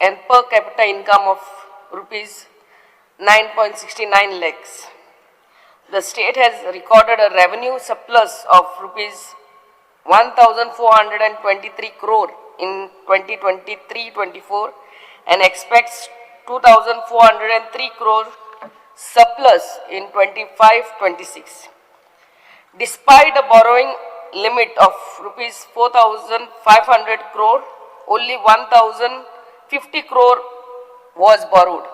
Speaker 14: and per capita income of rupees 9.69 lakhs. The state has recorded a revenue surplus of rupees 1,423 crore in 2023-24 and expects 2,403 crore surplus in 25-26. Despite a borrowing limit of rupees 4,500 crore, only 1,050 crore was borrowed.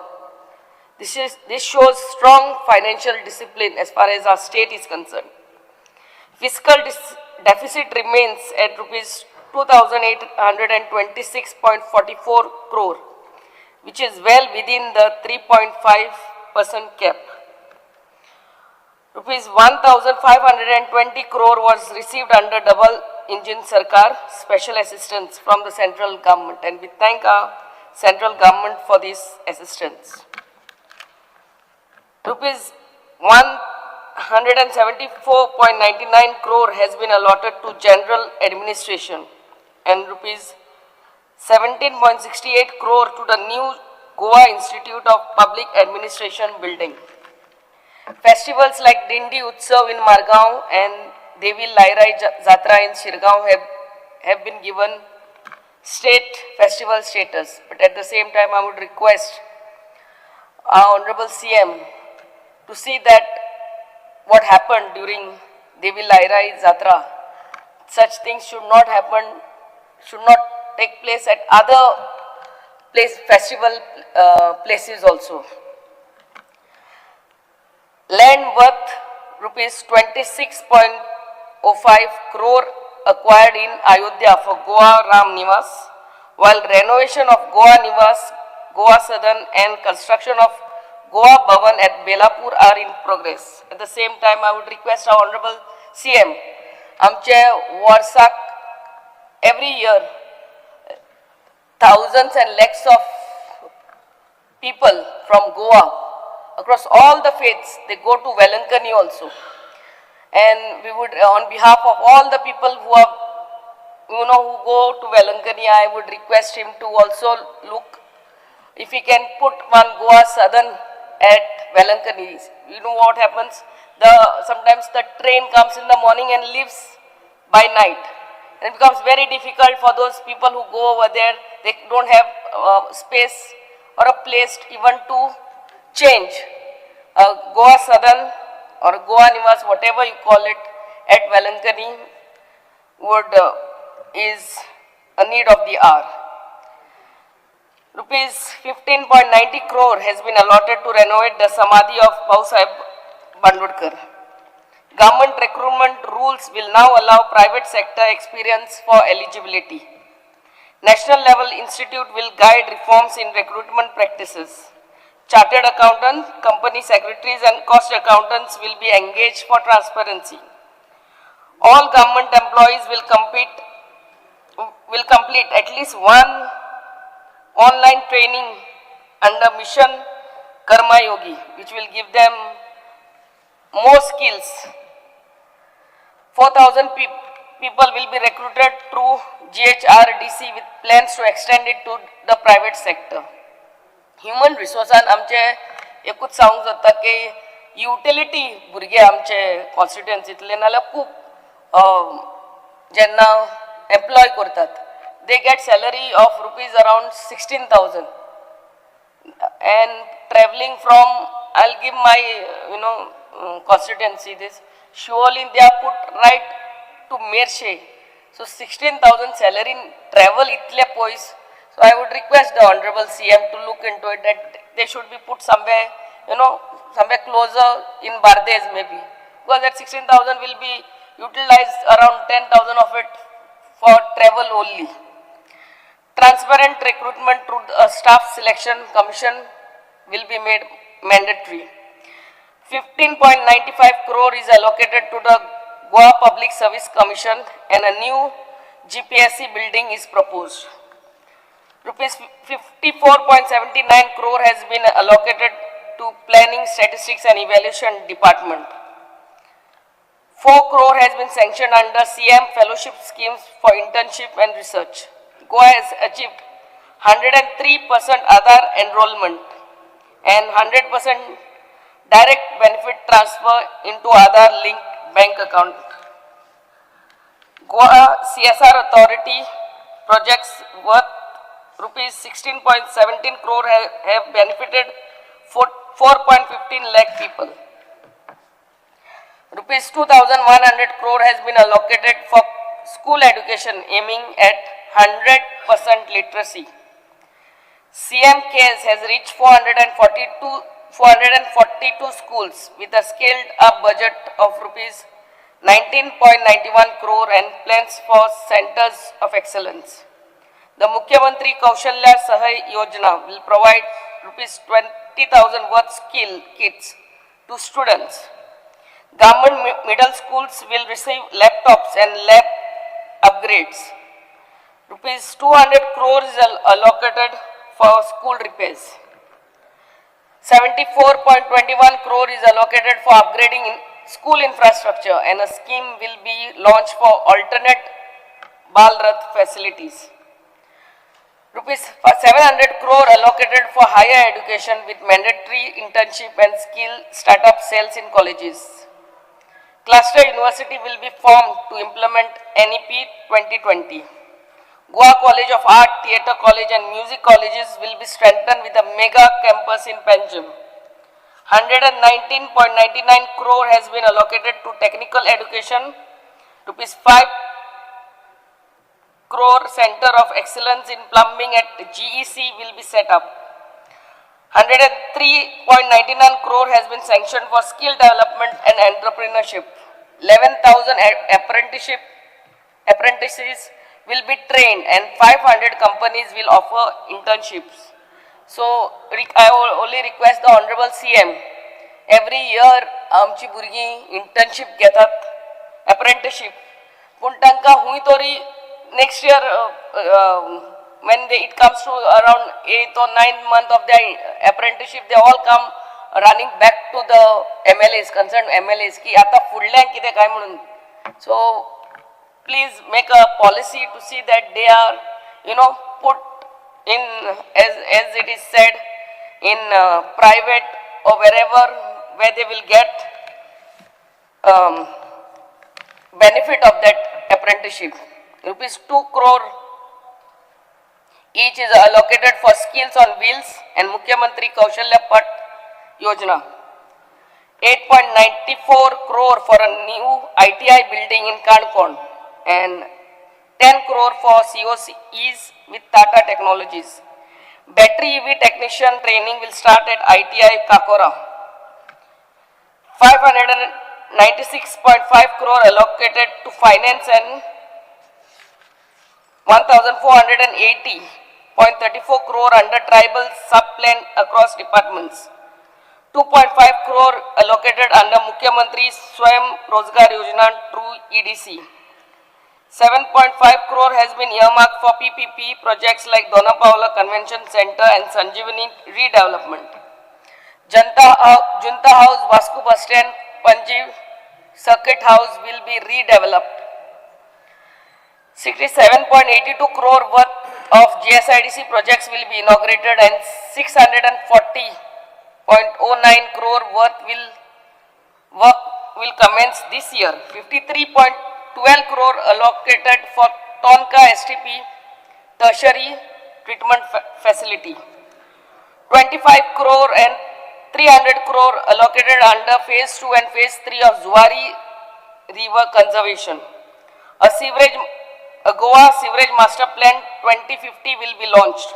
Speaker 14: This shows strong financial discipline as far as our state is concerned. Fiscal deficit remains at rupees 2,826.44 crore, which is well within the 3.5% cap. Rupees 1,520 crore was received under double engine Sarkar special assistance from the central government, and we thank our central government for this assistance. Rupees 174.99 crore has been allotted to general administration and rupees 17.68 crore to the new Goa Institute of Public Administration building. Festivals like Dindi Utsav in Margaon and Devi Lairai Jatra in Shirgaon have been given state festival status. But at the same time, I would request our Honorable CM to see that what happened during Devi Lairai Jatra, such things should not happen, should not take place at other festival places also. Land worth rupees 26.05 crore acquired in Ayodhya for Goa Ram Nivas, while renovation of Goa Nivas, Goa Sadan and construction of Goa Bhavan at Belapur are in progress. At the same time, I would request our Honorable CM, आमचे वर्साक every year thousands and lakhs of people from Goa across all the faiths, they go to Velankani also. And we would, on behalf of all the people who are, who go to Velankani, I would request him to also look if he can put one Goa Southern at Velankani. You know what happens? Sometimes the train comes in the morning and leaves by night. And it becomes very difficult for those people who go over there. They don't have space or a place even to change. Goa Southern or Goa Nivas, whatever you call it, at Velankani is a need of the hour. Rupees 15.90 crore has been allotted to renovate the Samadhi of Bandodkar. Government recruitment rules will now allow private sector experience for eligibility. National level institute will guide reforms in recruitment practices. Chartered accountants, company secretaries and cost accountants will be engaged for transparency. All government employees will complete at least one online training under Mission Karma Yogi, which will give them more skills. 4,000 people will be recruited through GHRDC with plans to extend it to the private sector. Human resources आमचे एकूच सांगूंक जाता की utility भुरगे आमचे कॉन्स्टिट्युएन्सीतले नाल्यार खूब जेन्ना एम्प्लॉय करतात they get salary of rupees around 16,000 and traveling from, I'll give my constituency this, surely they are put right to Mershe. So 16,000 salary travel itle pois. So I would request the Honorable CM to look into it that they should be put somewhere, somewhere closer in Bardez maybe. Because that 16,000 will be utilized around 10,000 of it for travel only. Transparent recruitment through a staff selection commission will be made mandatory. 15.95 crore is allocated to the Goa Public Service Commission and a new GPSC building is proposed. Rupees 54.79 crore has been allocated to Planning, Statistics and Evaluation Department. 4 crore has been sanctioned under CM Fellowship Schemes for Internship and Research. Goa has achieved 103% Aadhaar enrollment and 100% direct benefit transfer into Aadhaar linked bank account. Goa CSR Authority projects worth rupees 16.17 crore have benefited 4.15 lakh people. Rupees 2,100 crore has been allocated for school education aiming at 100% literacy. CM CARES has reached 442 schools with a scaled up budget of rupees 19.91 crore and plans for centers of excellence. The Mukhyamantri Kaushalya Sahay Yojana will provide rupees 20,000 worth skill kits to students. Government middle schools will receive laptops and lab upgrades. Rupees 200 crores is allocated for school repairs. 74.21 crore is allocated for upgrading school infrastructure and a scheme will be launched for alternate Balrath facilities. Rupees 700 crore allocated for higher education with mandatory internship and skill startup cells in colleges. Cluster University will be formed to implement NEP 2020. Goa College of Art, Theatre College and Music Colleges will be strengthened with a mega campus in Panjim. 119.99 crore has been allocated to technical education. Rupees 5 crore Center of Excellence in Plumbing at GEC will be set up. 103.99 crore has been sanctioned for skill development and entrepreneurship. 11,000 apprentices will be trained and 500 companies will offer internships. So I only request the Honorable CM, every year आमची भुरगीं internship घेतात, apprenticeship, पूण तांकां हुंय तरी next year when it comes to around 8th or 9th month of their apprenticeship, they all come running back to the MLAs, concerned MLAs, ki आता फुडल्यान कितें काय म्हणून. So please make a policy to see that they are, put in, as it is said, in private or wherever where they will get benefit of that apprenticeship. Rupees 2 crore each is allocated for skills on wheels and Mukhyamantri Kaushalya Pat Yojana. 8.94 crore for a new ITI building in Kankon and 10 crore for COCs with Tata Technologies. Battery EV technician training will start at ITI Kakora. 596.5 crore allocated to finance and 1,480.34 crore under tribal sub-plan across departments. 2.5 crore allocated under Mukhyamantri Swayam Rozgar Yojana through EDC. 7.5 crore has been earmarked for PPP projects like Donapaula Convention Center and Sanjeevani redevelopment. Junta House, Vasco Bus Stand, Panji Circuit House will be redeveloped. 67.82 crore worth of GSIDC projects will be inaugurated and 640.09 crore work will commence this year. 53.12 crore allocated for Tonka STP tertiary treatment facility. 25 crore and 300 crore allocated under phase 2 and phase 3 of Zuari River Conservation. A Goa Sewerage Master Plan 2050 will be launched.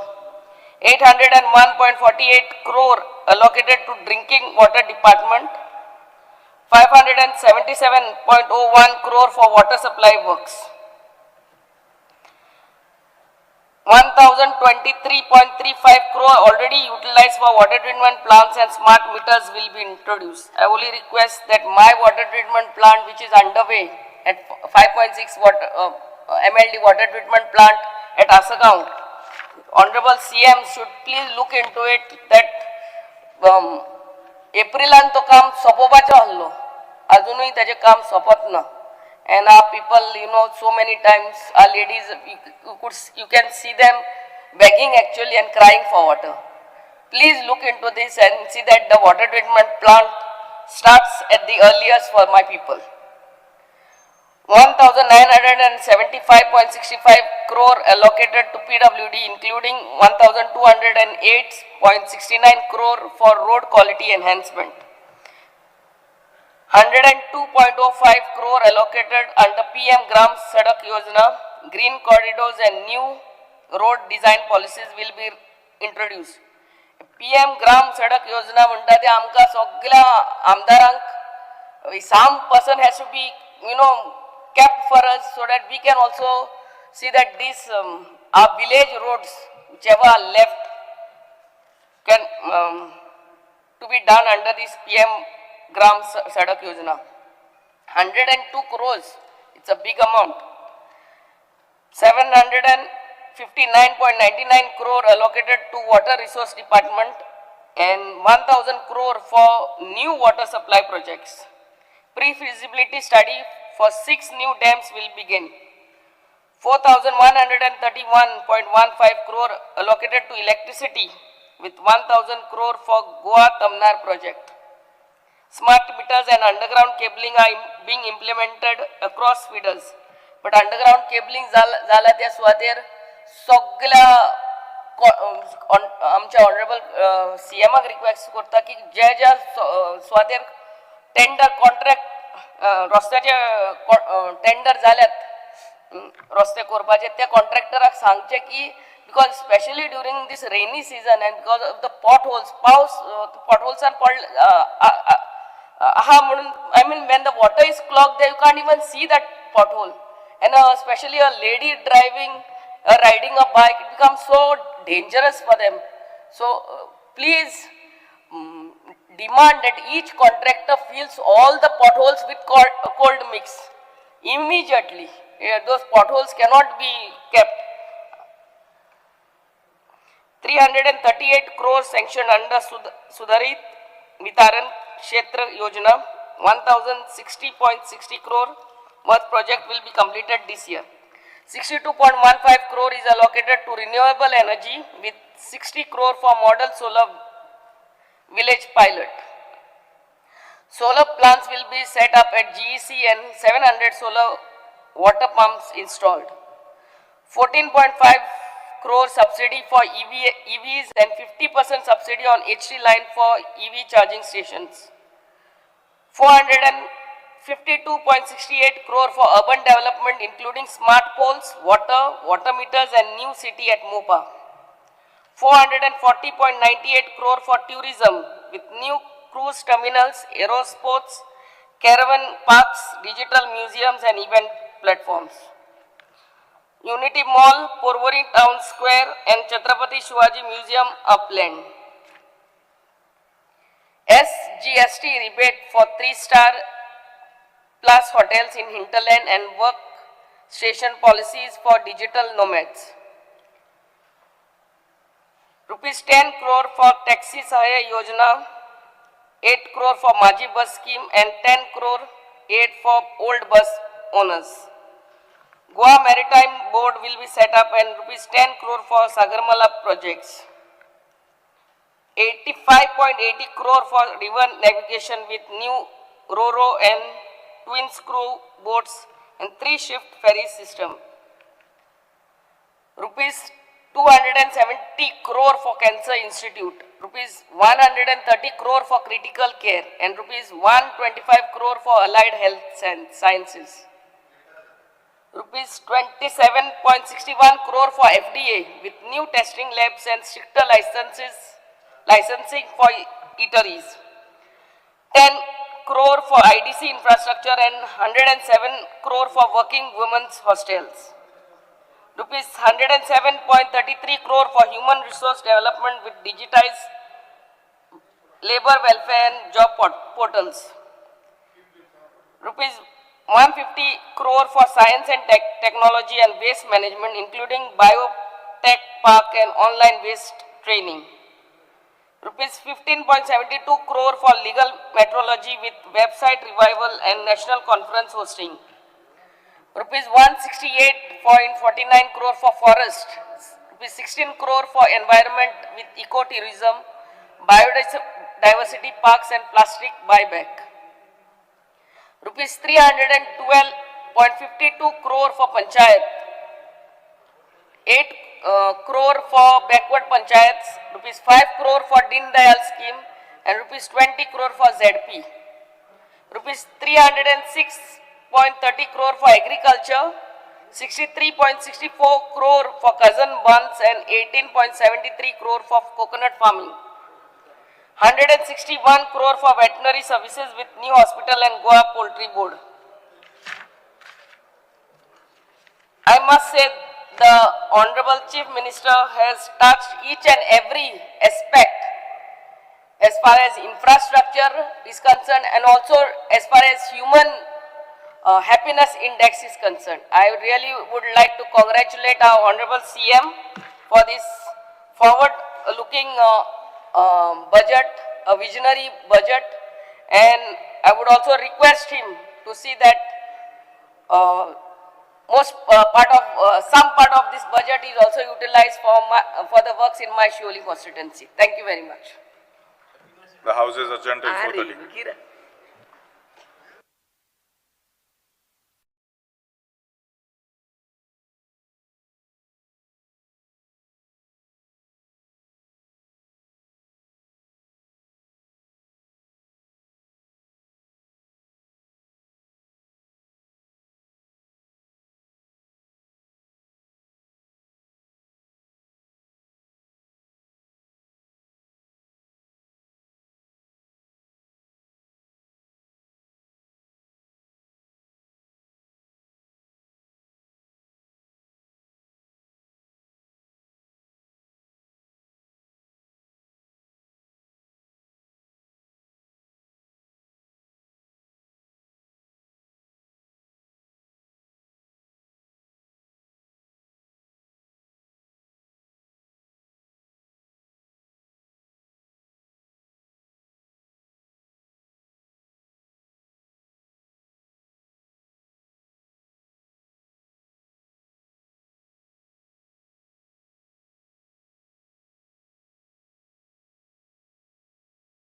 Speaker 14: 801.48 crore allocated to Drinking Water Department. 577.01 crore for water supply works. 1,023.35 crore already utilized for water treatment plants and smart meters will be introduced. I only request that my water treatment plant, which is underway at 5.6 MLD water treatment plant at Asagaon, Honorable CM should please look into it that Aprilan to काम सोपोवपाचो आसलो अजूनही ताजे काम सोपत ना and our people, so many times our ladies, you can see them begging actually and crying for water. Please look into this and see that the water treatment plant starts at the earliest for my people. 1,975.65 crore allocated to PWD, including 1,208.69 crore for road quality enhancement. 102.05 crore allocated under PM Gram Sadak Yojana. Green corridors and new road design policies will be introduced. PM Gram Sadak Yojana म्हणटा ते आमकां सगळ्या आमदारांक some person has to be kept for us so that we can also see that these our village roads whichever are left can to be done under this PM Gram Sadak Yojana. 102 crores, it's a big amount. 759.99 crore allocated to Water Resource Department and 1,000 crore for new water supply projects. Pre-feasibility study for 6 new dams will begin. 4,131.15 crore allocated to electricity with 1,000 crore for Goa Tamnar project. Smart meters and underground cabling are being implemented across feeders. But underground cabling zala त्या सुवातेर सगळ्या आमच्या honourable सीएमाक request करता की ज्या सुवातेर tender contract रस्त्याचे tender जाल्यात रस्ते करपाचे त्या कॉन्ट्रॅक्टराक सांगचे की because especially during this rainy season and because of the potholes, potholes are called I mean when the water is clogged there you can't even see that pothole, and especially a lady driving riding a bike, it becomes so dangerous for them. So please demand that each contractor fills all the potholes with cold mix immediately. Those potholes cannot be kept. 338 crores sanctioned under Sudarit Vitaran Kshetra Yojana. 1,060.60 crore worth project will be completed this year. 62.15 crore is allocated to renewable energy with 60 crore for model solar village pilot. Solar plants will be set up at GEC and 700 solar water pumps installed. 14.5 crore subsidy for EVs and 50% subsidy on HT line for EV charging stations. 452.68 crore for urban development including smart poles, water meters and new city at Mopa. 440.98 crore for tourism with new cruise terminals, aerosports, caravan parks, digital museums and event platforms. Unity Mall, Porvorim Town Square and Chhatrapati Shivaji Museum upland. SGST rebate for 3-star plus hotels in hinterland and work station policies for digital nomads. Rupees 10 crore for Taxi Sahaya Yojana, 8 crore for Maji bus scheme and 10 crore aid for old bus owners. Goa Maritime Board will be set up and rupees 10 crore for Sagarmala projects. 85.80 crore for river navigation with new Ro-Ro and twin screw boats and 3-shift ferry system. Rupees 270 crore for Cancer Institute, rupees 130 crore for critical care and rupees 125 crore for allied health sciences. Rupees 27.61 crore for FDA with new testing labs and stricter licensing for eateries. 10 crore for IDC infrastructure and 107 crore for working women's hostels. Rupees 107.33 crore for human resource development with digitized labor welfare and job portals. Rupees 150 crore for science and technology and waste management including biotech park and online waste training. Rupees 15.72 crore for legal metrology with website revival and national conference hosting. Rupees 168.49 crore for forest. Rupees 16 crore for environment with ecotourism, biodiversity parks and plastic buyback. Rupees 312.52 crore for panchayat. 8 crore for backward panchayats, rupees 5 crore for Din Dayal scheme and rupees 20 crore for ZP. Rupees 306.30 crore for agriculture, 63.64 crore for Kazan Buns and 18.73 crore for coconut farming. 161 crore for veterinary services with new hospital and Goa Poultry Board. I must say the Honorable Chief Minister has touched each and every aspect as far as infrastructure is concerned and also as far as human happiness index is concerned. I really would like to congratulate our Honorable CM for this forward-looking budget, a visionary budget, and I would also request him to see that some part of this budget is also utilized for the works in my Shioli constituency. Thank you very much.
Speaker 5: The House is adjourned till 4:30.